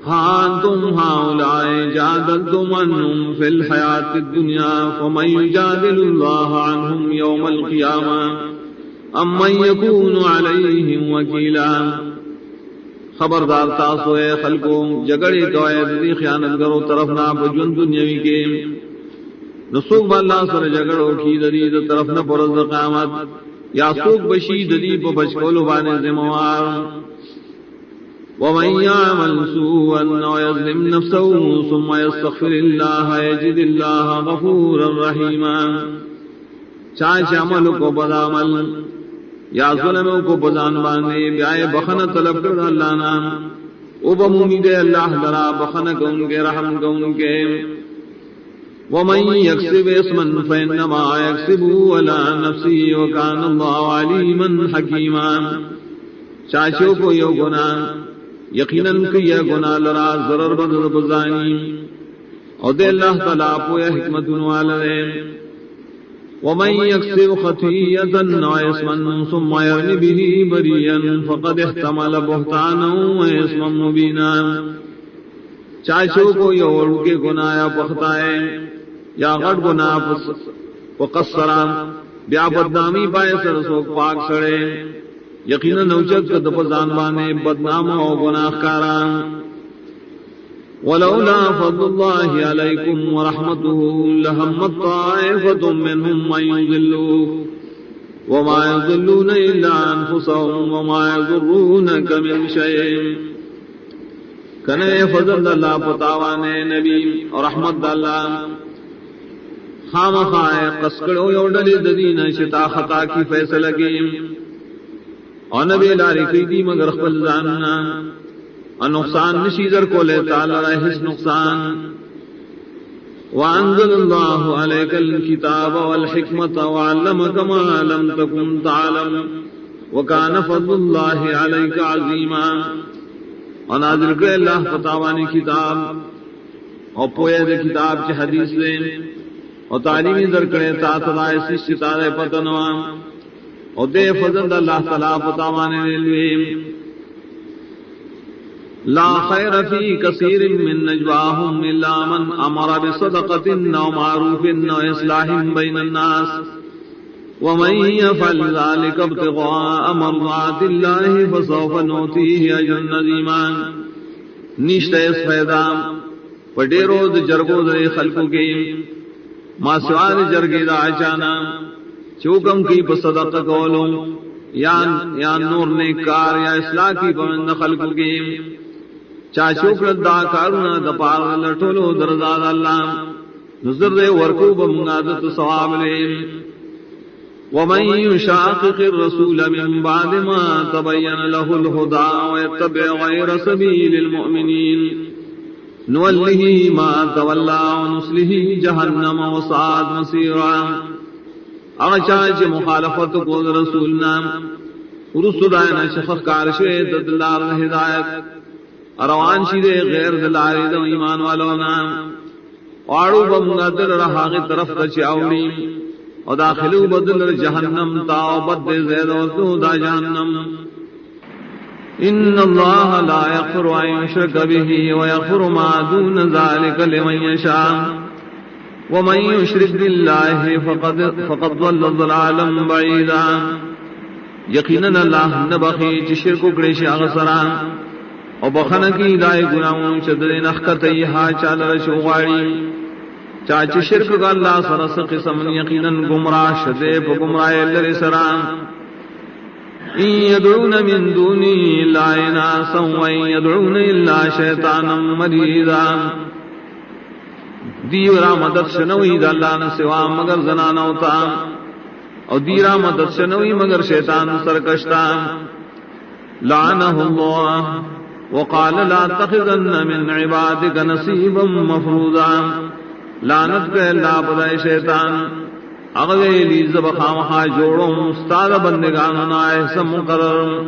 انتم هؤلاء جادلتم عنهم في الحياة الدنيا فمن يجادل الله عنهم يوم القيامة ام من يكون عليهم وكيلا خبردار تاسو اے خلقو جگڑے کو اے خیانت کرو طرف نہ بجن دنیاوی کے نسوک اللہ سر جگڑو کی دری طرف نہ پرز قیامت یا سوک بشی دری پہ بچکولو بانے ذموار ومن يعمل سوءا أو يظلم نفسه ثم يستغفر الله يجد الله غفورا رحيما چاہے عمل کو بدعمل یا ظلم کو بدان باندے بیائے بخن طلب کر اللہ نام او بمید اللہ درا بخن کو ان کے رحم کو ان کے ومن يكسب اسما فإنما يكسبه على نفسه وكان الله عليما حكيما چاچو کو یو گناہ یقیناً کیا گناہ لرا ضرر بدر بزانی اور دے اللہ تعالیٰ پویا حکمت والے ومن يكسب خطيئة أو إثما ثم يرم به بريئا فقد احتمل بهتانا وإثما مبينا چاچو کو یو کے گناہ یا پختائے یا غٹ گناہ وقصرا بیا بدنامی پائے سر سوک پاک سڑے یقینا نوچت کا دپزان بانے بدنام و گناہ کاران ولولا فضل اللہ علیکم ورحمته لہمت طائفة منهم من يضلوه وما يضلون الا انفسهم وما يضرونك من شيء کنے فضل اللہ پتاوانے نبی اور رحمت اللہ خام خائے قسکڑو یوڈلی ددین شتا خطا کی فیصلہ کی اور نبی لاری قیدی مگر خبل زاننا اور نقصان نشیدر کو لے تعالی رہس نقصان وانزل اللہ علیک الكتاب والحکمت وعلمک ما لم تکن تعلم وکان فضل اللہ علیک عظیما اور نازل کرے اللہ فتاوانی کتاب اور پوئے دے کتاب چی حدیث دے اور تعلیمی در کرے تاثرائے سیسی تارے پتنوام اور دے فضل اللہ تعالیٰ پتاوانے للویم لا خیر فی کثیر من نجواہم الا من امر بصدقت او معروف او اصلاح بین الناس ومن يفعل ذلك ابتغاء مرضات الله فسوف نؤتيه اجرا عظيما نشتے اس فیدا پڈیرو جرگو دے خلقو کے ما سوال جرگی دا اچانا چوکم کی بصدقہ کولو یا نور نیکار یا اصلاح کی بمند خلقو کی چا چوکلت دا کارونا دا پار لٹولو درزاد اللہ نظر دے ورکو بمنادت ثواب لے ومن يشاقق الرسول من بعد ما تبين له الهدى ويتبع غير سبيل المؤمنين نوله ما تولى ونصله جهنم وساءت مصيرا اغشاج مخالفت کو رسولنا رسول دائنا شفق کارشوے دلار ہدایت اروان شیدے غیر دلاری دو ایمان والونا وارو بمنادر رہا کی طرف تچاوڑی اور داخلو بدل جہنم تاو بد زید و دا جہنم ان اللہ لا یغفر ان یشرک به ویغفر ما دون ذلك لمن یشاء ومن یشرک باللہ فقد ضل ضلالا بعیدا یقینا اللہ نبخی شرک کڑیش اغسران اور بخنکی دائے گناہوں شدد نخکتی ہا چال رشوغاڑی چاچ شرک کا اللہ سرس قسم یقیناً گمراہ شدے پا گمراہ اللہ سران ان یدعون من دونی لا اناسا وان یدعون الا شیطانا مریدا دیورا مدد شنوی دا اللہ نسوا مگر زنانوتا اور دیرا مدد شنوی مگر شیطان سرکشتا لعنہ اللہ وقال لا تخذن من عبادك نصیبا مفروضا لعنت کے اللہ بدائے شیطان اغوی لیز بخامخا جوڑوں استاد بندگان نائحسن مقرر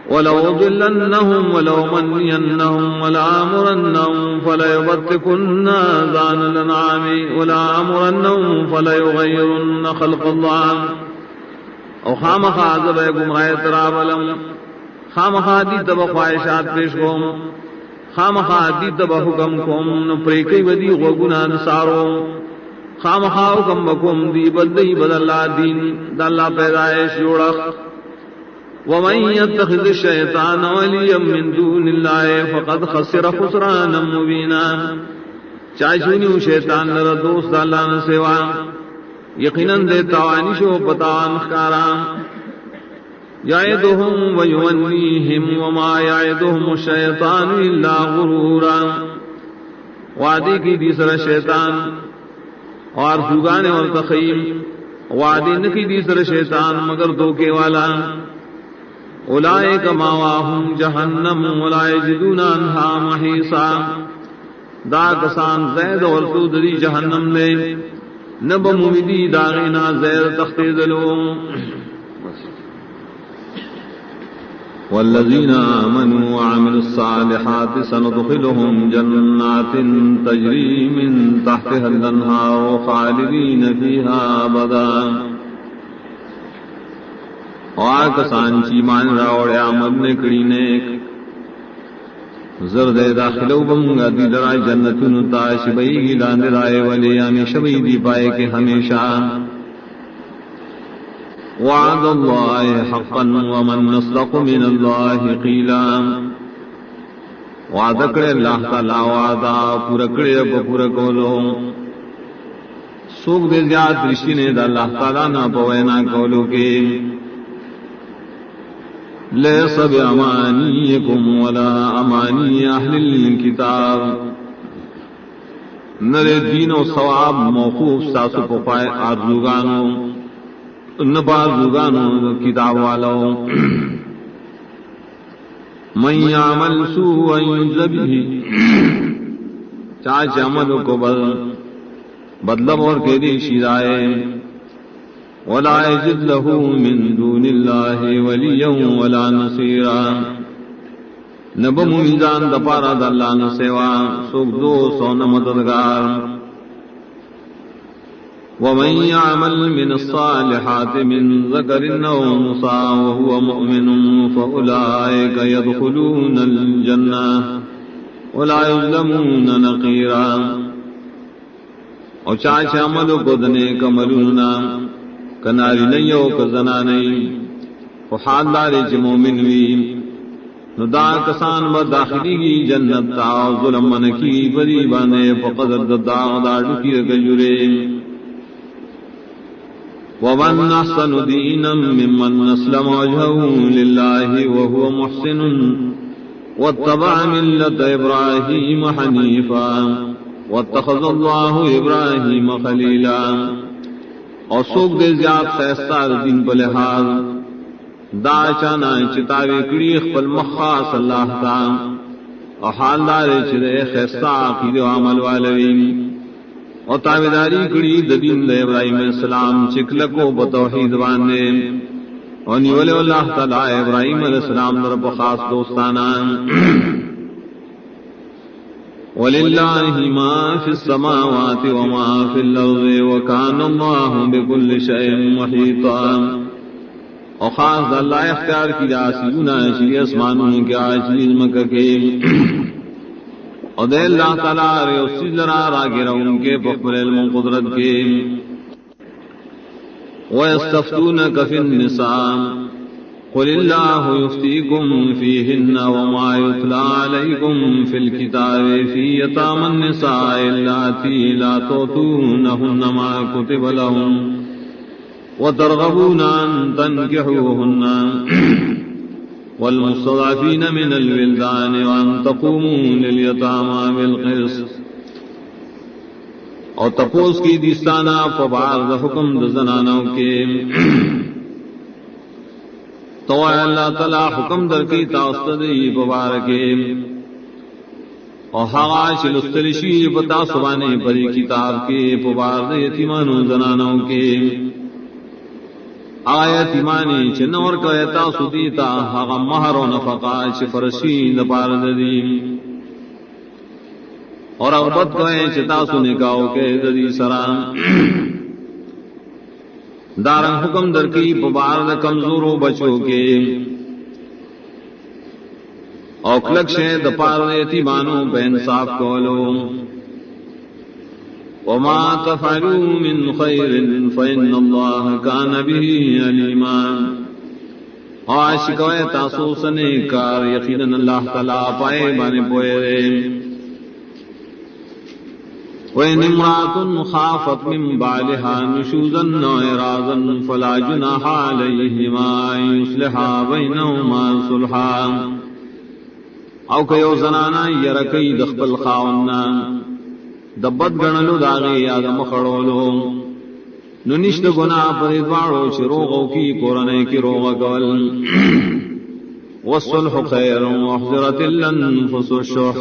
ولو ضلنهم ولو منینهم ولا امرنهم فلیبتکن ذان الانعام ولا امرنهم فلیغیرن خلق اللہ او خامخا عذب گمراہ ترابلم خامخا دی تب خواہشات پیش کوم خامخا دی تب حکم کوم نپریکی ودی غگنا نسارو خامخا حکم بکم دی بدی بداللہ دین داللہ پیدائش جوڑک ومن يتخذ الشیطان ولیا من دون اللہ فقد خسر خسرانا مبینا چاچونیو شیطان لر دوست اللہ نسوا یقیناً دے توانشو پتان خکارام یعدهم ویمنیہم وما یعدهم الشیطان الا غرورا وعدی کی دیسر شیطان اور زوگانے اور تخیم وعدی نکی دیسر شیطان مگر دھوکے والا اولئک ماواہم جہنم ولا یجدون عنہا محیصا دا کسان زید اور سودری جہنم لے نب ممیدی داغینا زیر تختیدلو والذین آمنوا وعملوا الصالحات سندخلهم جنات تجری من تحتها الانہار خالدین فیہا ابدا اور کسان چی مان راوڑ عمل نکڑی نیک زرد داخلو بمگا دی درائے جنتن تاش بئی لاند رائے ولی ہمیشہ بئی دی پائے کہ ہمیشہ وعد اللہ حقا ومن نصدق من اللہ قیلا وعد کرے اللہ تعالی وعدہ پورا کرے پورا کولو سوک دے زیاد رشی نے دا اللہ تعالی نا پوینا کولو کے لیس بامانیکم ولا امانی اہل الکتاب نرے دین و ثواب موقوف ساسو پپائے آرزوگانو نبازوگانو کتاب والو من یعمل سوءا یجز به چاچ عمل کو بدلب اور کے دی شیرائے ولا يجد له من دون الله وليا ولا نصيرا نب میزان دپارا د اللہ نہ سوا سوک دو سو نہ مددگار ومن يعمل من الصالحات من ذكر او انثى وهو مؤمن فاولئك يدخلون الجنة ولا يظلمون نقيرا اور چاچ عمل کو دنے کملونا کناری نہیں ہو کزنا نہیں حال دارے چ مومن وی ندا کسان و داخلی کی جنت تا ظلم من کی بری بانے فقدر دا داڑ کی گجرے ومن احسن دینا ممن اسلم وجهه لله وهو محسن واتبع ملة ابراہیم حنیفا واتخذ اللہ ابراہیم خلیلا اور سوک دے زیاد خیستار دین بلحاظ دا چانا چتاوی کڑی اخبر مخاص اللہ تا اور حال دارے چرے خیستا عقید و عمل والوین اور تابداری کڑی دین دے ابراہیم علیہ السلام چکلکو بتوحید باندے اور نیولے اللہ تعالی ابراہیم علیہ السلام در بخاص دوستانا وَلِلَّهِ مَا فِي السَّمَاوَاتِ وَمَا فِي الْأَرْضِ وَكَانَ اللَّهُ بِكُلِّ شَيْءٍ مُحِيطًا اور خاص اللہ اختیار کی جاسیونا شری اسمانوں کے عاجز مکہ کے اور دے اللہ تعالیٰ رے اسی ذرا راگے رہوں کے بخبر علم و قدرت کے وَيَسْتَفْتُونَكَ فِي النِّسَاءِ قل اللہ یفتیکم فیہن وما یتلی علیکم فی الکتاب فی یتامی النساء اللاتی لا تؤتونہن ما کتب لہم وترغبون ان تنکحوہن والمستضعفین من الولدان وان تقوموا للیتامی بالقسط اور تپوس کی دیستانہ فبعض حکم دزنانوں کے تو اللہ تعالی حکم در کی تاستدی مبارکے اور حواش لستلشی پتا سبانے پری کتاب کے پبارد یتیمانوں زنانوں کے آیت ایمانی چنور کا ایتا سدیتا حغا مہر و نفقا چفرشی دپارد دیم اور اغبت کوئے چتا سنکاو کے ددی سرام دارن حکم در کی پبارد کمزوروں بچوں کے اوکلک شہ دپارد یتیمانوں بے انصاف کولو وما تفعلوا من خیر فإن اللہ کان به علیما عاشقوئے تاسو سنے کار یقینا اللہ تعالیٰ پائے بانے پوئے رے وَإِنِ امْرَأَةٌ خَافَتْ مِنْ بَعْلِهَا نُشُوزًا أَوْ إِعْرَاضًا فَلَا جُنَاحَ عَلَيْهِمَا أَن يُصْلِحَا بَيْنَهُمَا صُلْحًا او کيو زنانا يركي دخبل خاونا دبت گنلو داغي یا مخړولو نو نشت گناہ پر دوارو شروغو کی قرآن کی روغ قول والصلح خیر وحضرت الانفس الشح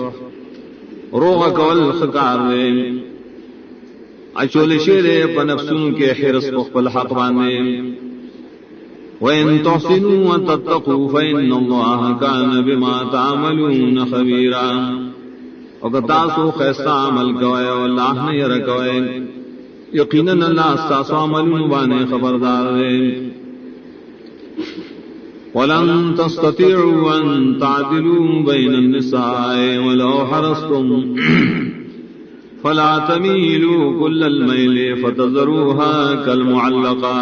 روغ قول خکار دے اچول شیرے پنفسون کے حرس بخبل حق باندے وَإِن تُحْسِنُوا وَتَتَّقُوا فَإِنَّ اللَّهَ كَانَ بِمَا تَعْمَلُونَ خَبِيرًا اگر تاسو خیستہ عمل کوئے اور اللہ نے یرکوئے یقیناً اللہ استاسو عملون بانے خبردار دے وَلَن تَسْتَطِيعُوا أَن تَعْدِلُوا بَيْنَ النِّسَاءِ وَلَوْ حَرَصْتُمْ فَلَا تَمِيلُوا كُلَّ الْمَيْلِ فَتَذَرُوهَا كَالْمُعَلَّقَةِ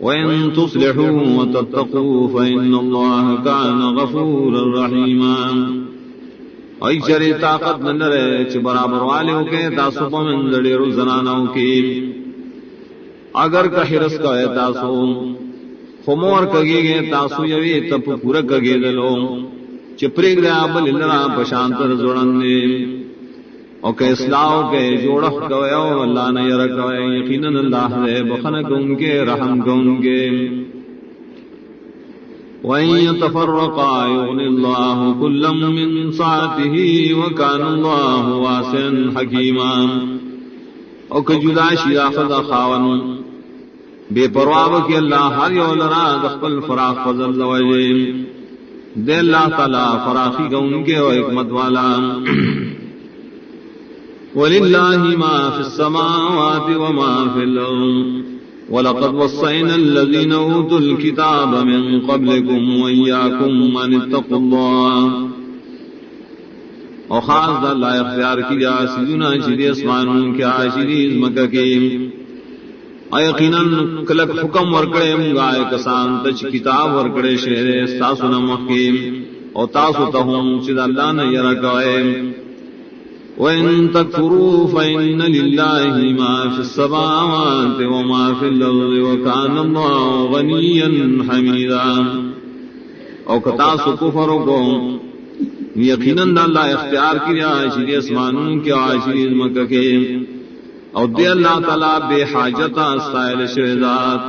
وَإِن تُصْلِحُوا وَتَتَّقُوا فَإِنَّ اللَّهَ كَانَ غَفُورًا رَّحِيمًا ای چری طاقت نہ رہے چ برابر والے ہو کے تاسو پمن لڑیرو زنانوں کی اگر کا حرس کا ہے تاسو خمور کگی گے تاسو یوی تپ پورا کگی دلو چپریگ دے ابل لرا پشانتر جوڑنے او کہ اصلاح کے جوڑخ کوئے او اللہ نے رکھوئے یقیناً اللہ دے بخن کن کے رحم کن کے وَإِن يَتَفَرَّقَا يُغْنِ اللَّهُ كُلًّا مِّن سَعَتِهِ وَكَانَ اللَّهُ وَاسِعًا حَكِيمًا او کہ جدا شیرا خدا خاون بے پرواہ کہ اللہ ہر یو لرا دخل فراخ فضل لوجے دے اللہ تعالی فراخی کا ان کے حکمت والا وَلِلَّهِ مَا فِي السَّمَاوَاتِ وَمَا فِي الْأَرْضِ وَلَقَدْ وَصَّيْنَا الَّذِينَ أُوتُوا الْكِتَابَ مِن قَبْلِكُمْ وَإِيَّاكُمْ أَنِ اتَّقُوا اللَّهَ اور خاص اللہ اختیار کی جا سیدنا چیدی اسمانوں کے عاشریز مکہ کے یقیناً کلک حکم ورکڑے منگائے کسان تچ کتاب ورکڑے شہرے ساسو نمحکیم اور تاسو تہم چید اللہ نے یرکوئے وَإِن تَكْفُرُوا فَإِنَّ لِلَّهِ مَا فِي السَّمَاوَاتِ وَمَا فِي الْأَرْضِ وَكَانَ اللَّهُ غَنِيًّا حَمِيدًا او کتاسو کفر کو یقیناً اللہ اختیار کیا عاشری اسمانوں کے عاشری مکہ کے اور دے اللہ تعالیٰ بے حاجتا استائل شہزاد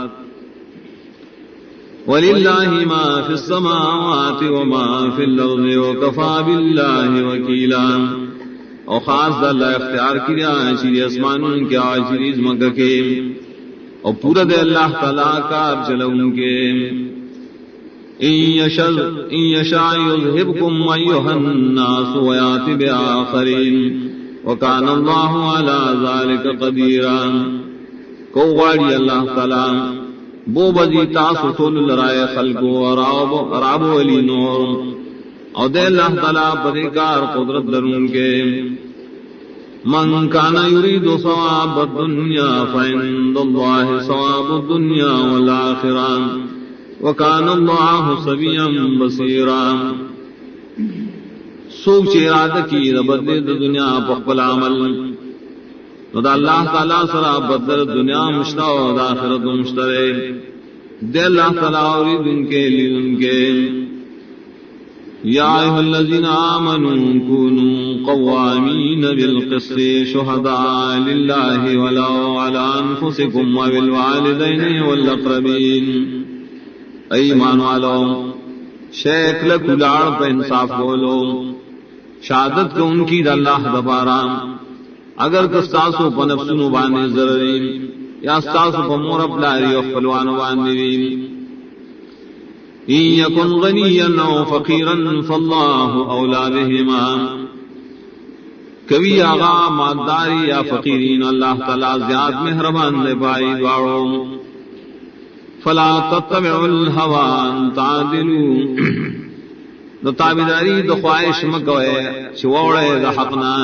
وَلِلَّهِ مَا فِي السَّمَاوَاتِ وَمَا فِي الْأَرْضِ وَكَفَى بِاللَّهِ وَكِيلًا اور خاص اللہ اختیار کیا عاشری اسمانوں کے عاشری مکہ کے اور پورا دے اللہ تعالیٰ کار چلوں کے إن يشاء يذهبكم أيها الناس ويأتي بآخرين وكان الله على ذلك قديرا کو غاڑی اللہ تعالی بو بزی تاسو ټول لرائے خلق و راب ولی نور او دے اللہ تعالی بدکار قدرت درون کے من كان يريد ثواب الدنيا فعند الله ثواب الدنيا والآخرة وَكَانَ اللَّهُ سَمِيعًا بَصِيرًا سوچ ارادہ کی بدلے دنیا پخپل عمل نو دا اللہ تعالی سرا بدل دنیا مشتا و دا آخرت مشترے دے اللہ تعالی اورید ان کے لیے ان کے یا ایھا الذین آمنوا کونوا قوامین بالقسط شہداء للہ ولو علی انفسکم وبالوالدین والاقربین اے ایمان والو شیخ لکھلاڑ پہ انصاف بولو شہادت کو ان کی اللہ دبارا اگر کستاسو پا نفسنو بانے ضرری یا استاسو پا مورب لاری و خلوانو بانے ان یکن غنیا او فقیرا فاللہ اولا بہما کبھی آغا ماداری یا فقیرین اللہ تعالی زیاد مہربان دے پائی دوارو فلا تتبعوا الهوى ان تعدلوا نو تابعداری د خواہش مکوئے چوڑے د حقنا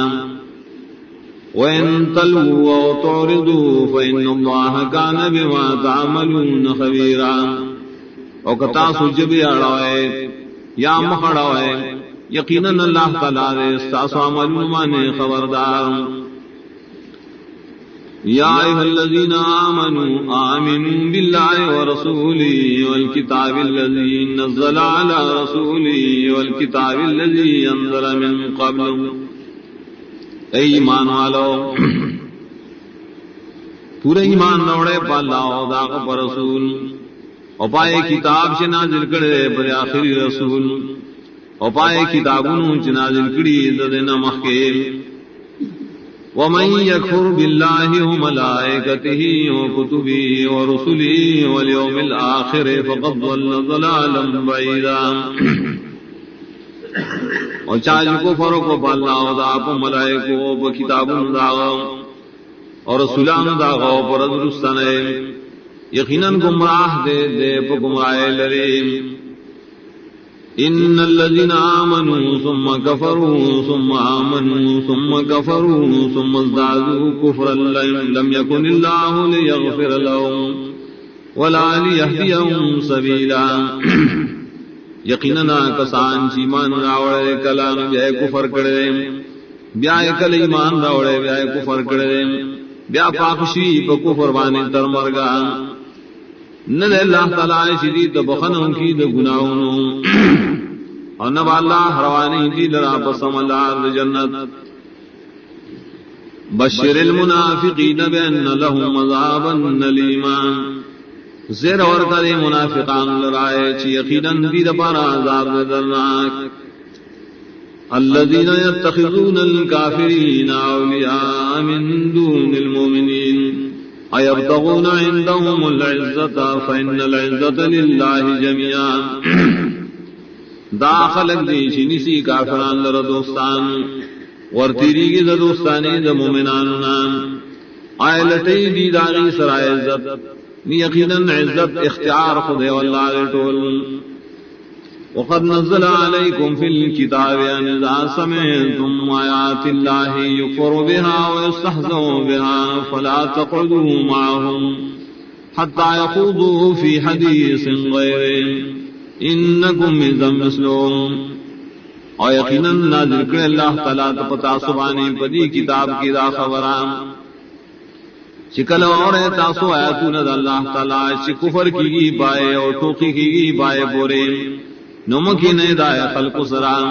وان تلوا او تعرضوا فان الله كان بما تعملون خبيرا او کتا سجبی اڑائے یا مخڑائے یقینا اللہ تعالی استاس عملون مانے خبردار یا ایھا الذین آمنوا آمنوا باللہ ورسولہ والکتاب الذی نزل علی رسولہ والکتاب الذی انزل من قبل اے ایمان والو پورے ایمان نوڑے پا اللہ و داغ پر رسول اور پائے کتاب سے نازل کرے پر آخری رسول اور پائے کتابوں سے نازل کری ددنا مخیر ومن يكفر بالله وملائكته وكتبه ورسله واليوم الآخر فقد ضل ضلالا بعيدا اور چاہے کفر کو اللہ و دا پا ملائکو پا کتابوں دا اور رسولان دا پر درستانے یقیناً گمراہ دے پا گمراہ لریم ان الذين آمنوا ثم كفروا ثم آمنوا ثم كفروا ثم ازدادوا كفرا لم يكن الله ليغفر لهم ولا ليهديهم سبيلا یقیناً کسان چیمان راوڑے کلام بیائے کفر کرے بیائے کل ایمان راوڑے بیائے کفر کرے بیا پاکشی پا کفر بانے تر مرگا نہ اللہ تعالی شدید بخنوں کی د گناہوں اور نہ اللہ روانی دی لرا پسم اللہ جنت بشر المنافقین بان لهم عذابا الیما زیر اور کرے منافقان لرائے چی یقیناً دی دپارا عذاب دردناک الذین یتخذون الکافرین اولیاء من دون المؤمنین ایبتغون عندهم العزة فإن العزة لله جميعا دا خلق دی چنیسی کافران لر دوستان ورتیری کی دا دوستانی دا مومناننا آئلتی دی داغی سر عزت یقیناً عزت اختیار خدے واللہ طول وقد نزل عليكم في الكتاب أن إذا سمعتم آيات الله يكفر بها ويستهزأ بها فلا تقعدوا معهم حتى يخوضوا في حديث غيره إنكم إذا مثلهم اور یقیناً نازل کرے اللہ تعالیٰ تپتا سبانی پدی کتاب کی دا خبران چکل اور تاسو آیاتون دا اللہ تعالیٰ چی کفر کی گی بائے اور توقی کی گی بائے بورے نمکی نے دائے خلق سرام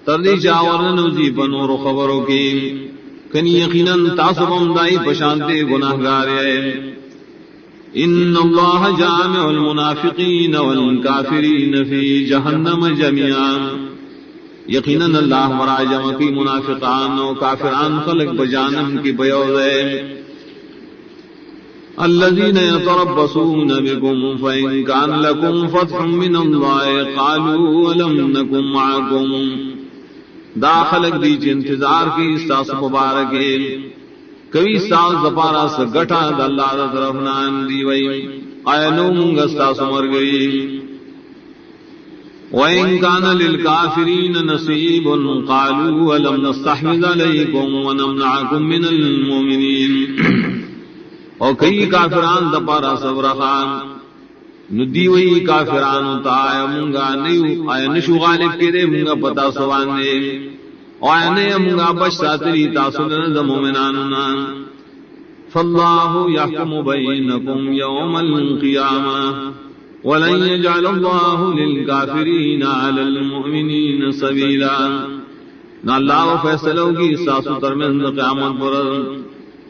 تردی چاورن نوزی پنور خبروں کی کنی یقیناً تاسبم دائی پشانتے گناہگار ہے. ان اللہ جامع المنافقین والکافرین فی جہنم جميعا، یقیناً اللہ مرا جمع کی منافقان و کافران خلق بجانم کی بیوزے. الذين يتربصون بكم فإن كان لكم فتح من الله قالوا ولم نكن معكم، داخلك دی انتظار کی استاس مبارک کبھی ساز دپارا سے گٹھا دا اللہ دا طرف نان دی وئی آئنو منگا استاس مر گئی. وَإِن كَانَ لِلْكَافِرِينَ نَصِيبٌ قَالُوا وَلَمْ نَسْتَحْوِذْ عَلَيْكُمْ وَنَمْنَعَكُمْ مِنَ الْمُؤْمِنِينَ، اور کئی کافران دپارا صبرخان ندی وئی کافران تا آیا منگا نیو آیا نشو غالب کرے منگا پتا سوانے آیا نیا منگا بش ساتری تاسلن دا مومناننا. فاللہ یحکم بینکم یوم القیامہ ولن يجعل الله للكافرين على المؤمنين سبيلا، نہ اللہ فیصلہ ہوگی ساسو ترمن قیامت پر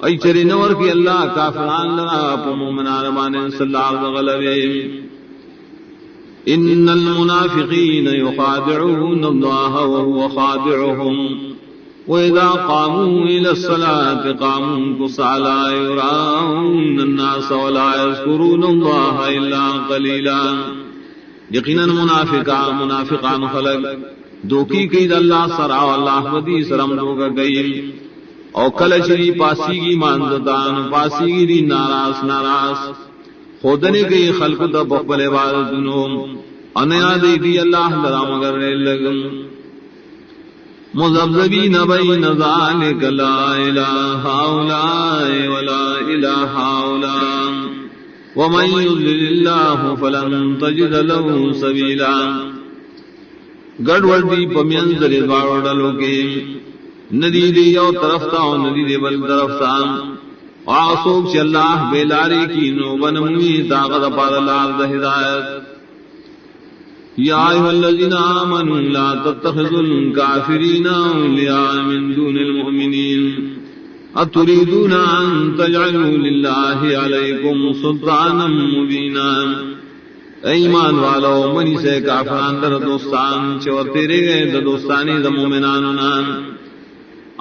ای چری نور کی اللہ کافران لنا پا مومنان بانے صلی اللہ غلبے. ان المنافقین یخادعون اللہ وهو خادعهم وَإِذَا قَامُوا إِلَى الصَّلَاةِ قَامُوا كُسَالَىٰ يُرَاءُونَ النَّاسَ وَلَا يَذْكُرُونَ اللَّهَ إِلَّا قَلِيلًا، یقیناً منافقان خلق دوکی قید اللہ سرا اللہ ودی سرم دوگا گئی او کلچری پاسی کی مانددان پاسی گی ناراس خودنے گئی خلق دا بقبل عبادتنو انیا دی دی اللہ درا مگر لگم. مذبذبین بین ذالک لا الہ ہؤلاء ولا الہ ہؤلاء ومن یضلل اللہ فلن تجد له سبیلا، گڑوڑ دی پمینزل دوارو ڈلو کے ندی دی یو طرف تا و ندی دی بل طرف تا آسوک چی اللہ بیلاری کی نو بنموی طاقت پار لار دا ہدایت. یا ایھا الذین آمنوا لا تتخذوا الکافرین اولیاء من دون المؤمنین اتریدون ان تجعلوا للہ علیکم سلطانا مبینا، ایمان والو منی سے کافران در دوستان چور تیرے گئے در دوستانی در مومنانونا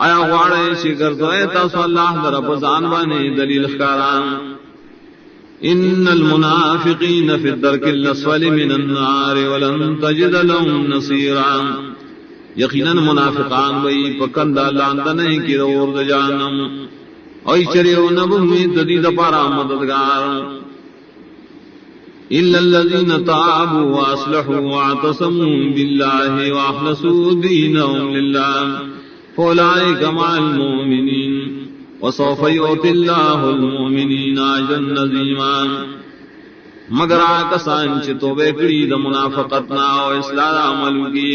آیا غوارے شکر تو اے تاسو اللہ در اپزان بانے دلیل اخکاران. ان المنافقین فی الدرک الاسفل من النار ولن تجد لهم نصیرا، یقیناً منافقان وی پکندہ لاندنے کی رور د جہنم اوی چریو نبوی تدید پارا مددگار. الا الذین تابوا واصلحوا واعتصموا باللہ واخلصوا دینهم للہ فاولئک مع المؤمنین وسوف یؤتی اللہ المؤمنین اجرا عظیما، مگر آکسان چھ توبہ کری دا منافقتنا و اصلاح عمل کی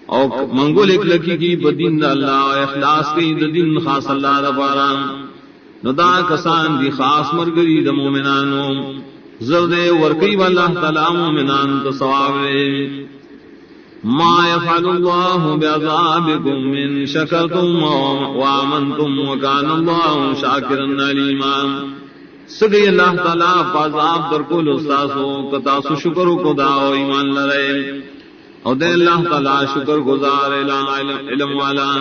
او منگو لکی کی بدین دا اللہ و اخلاص کی دا دین خاص اللہ دا پارا نو دا کسان دی خاص مرگری دا مومنانو زرد ورکی واللہ تعالی مومنان تصواب ما يفعل الله بعذابكم من شكرتم وآمنتم وكان الله شاكرا عليما، سگئی اللہ تعالیٰ پازاب در کل استاسو کتاسو شکر کو داو ایمان لرے او دے اللہ تعالیٰ شکر گزار علم والا.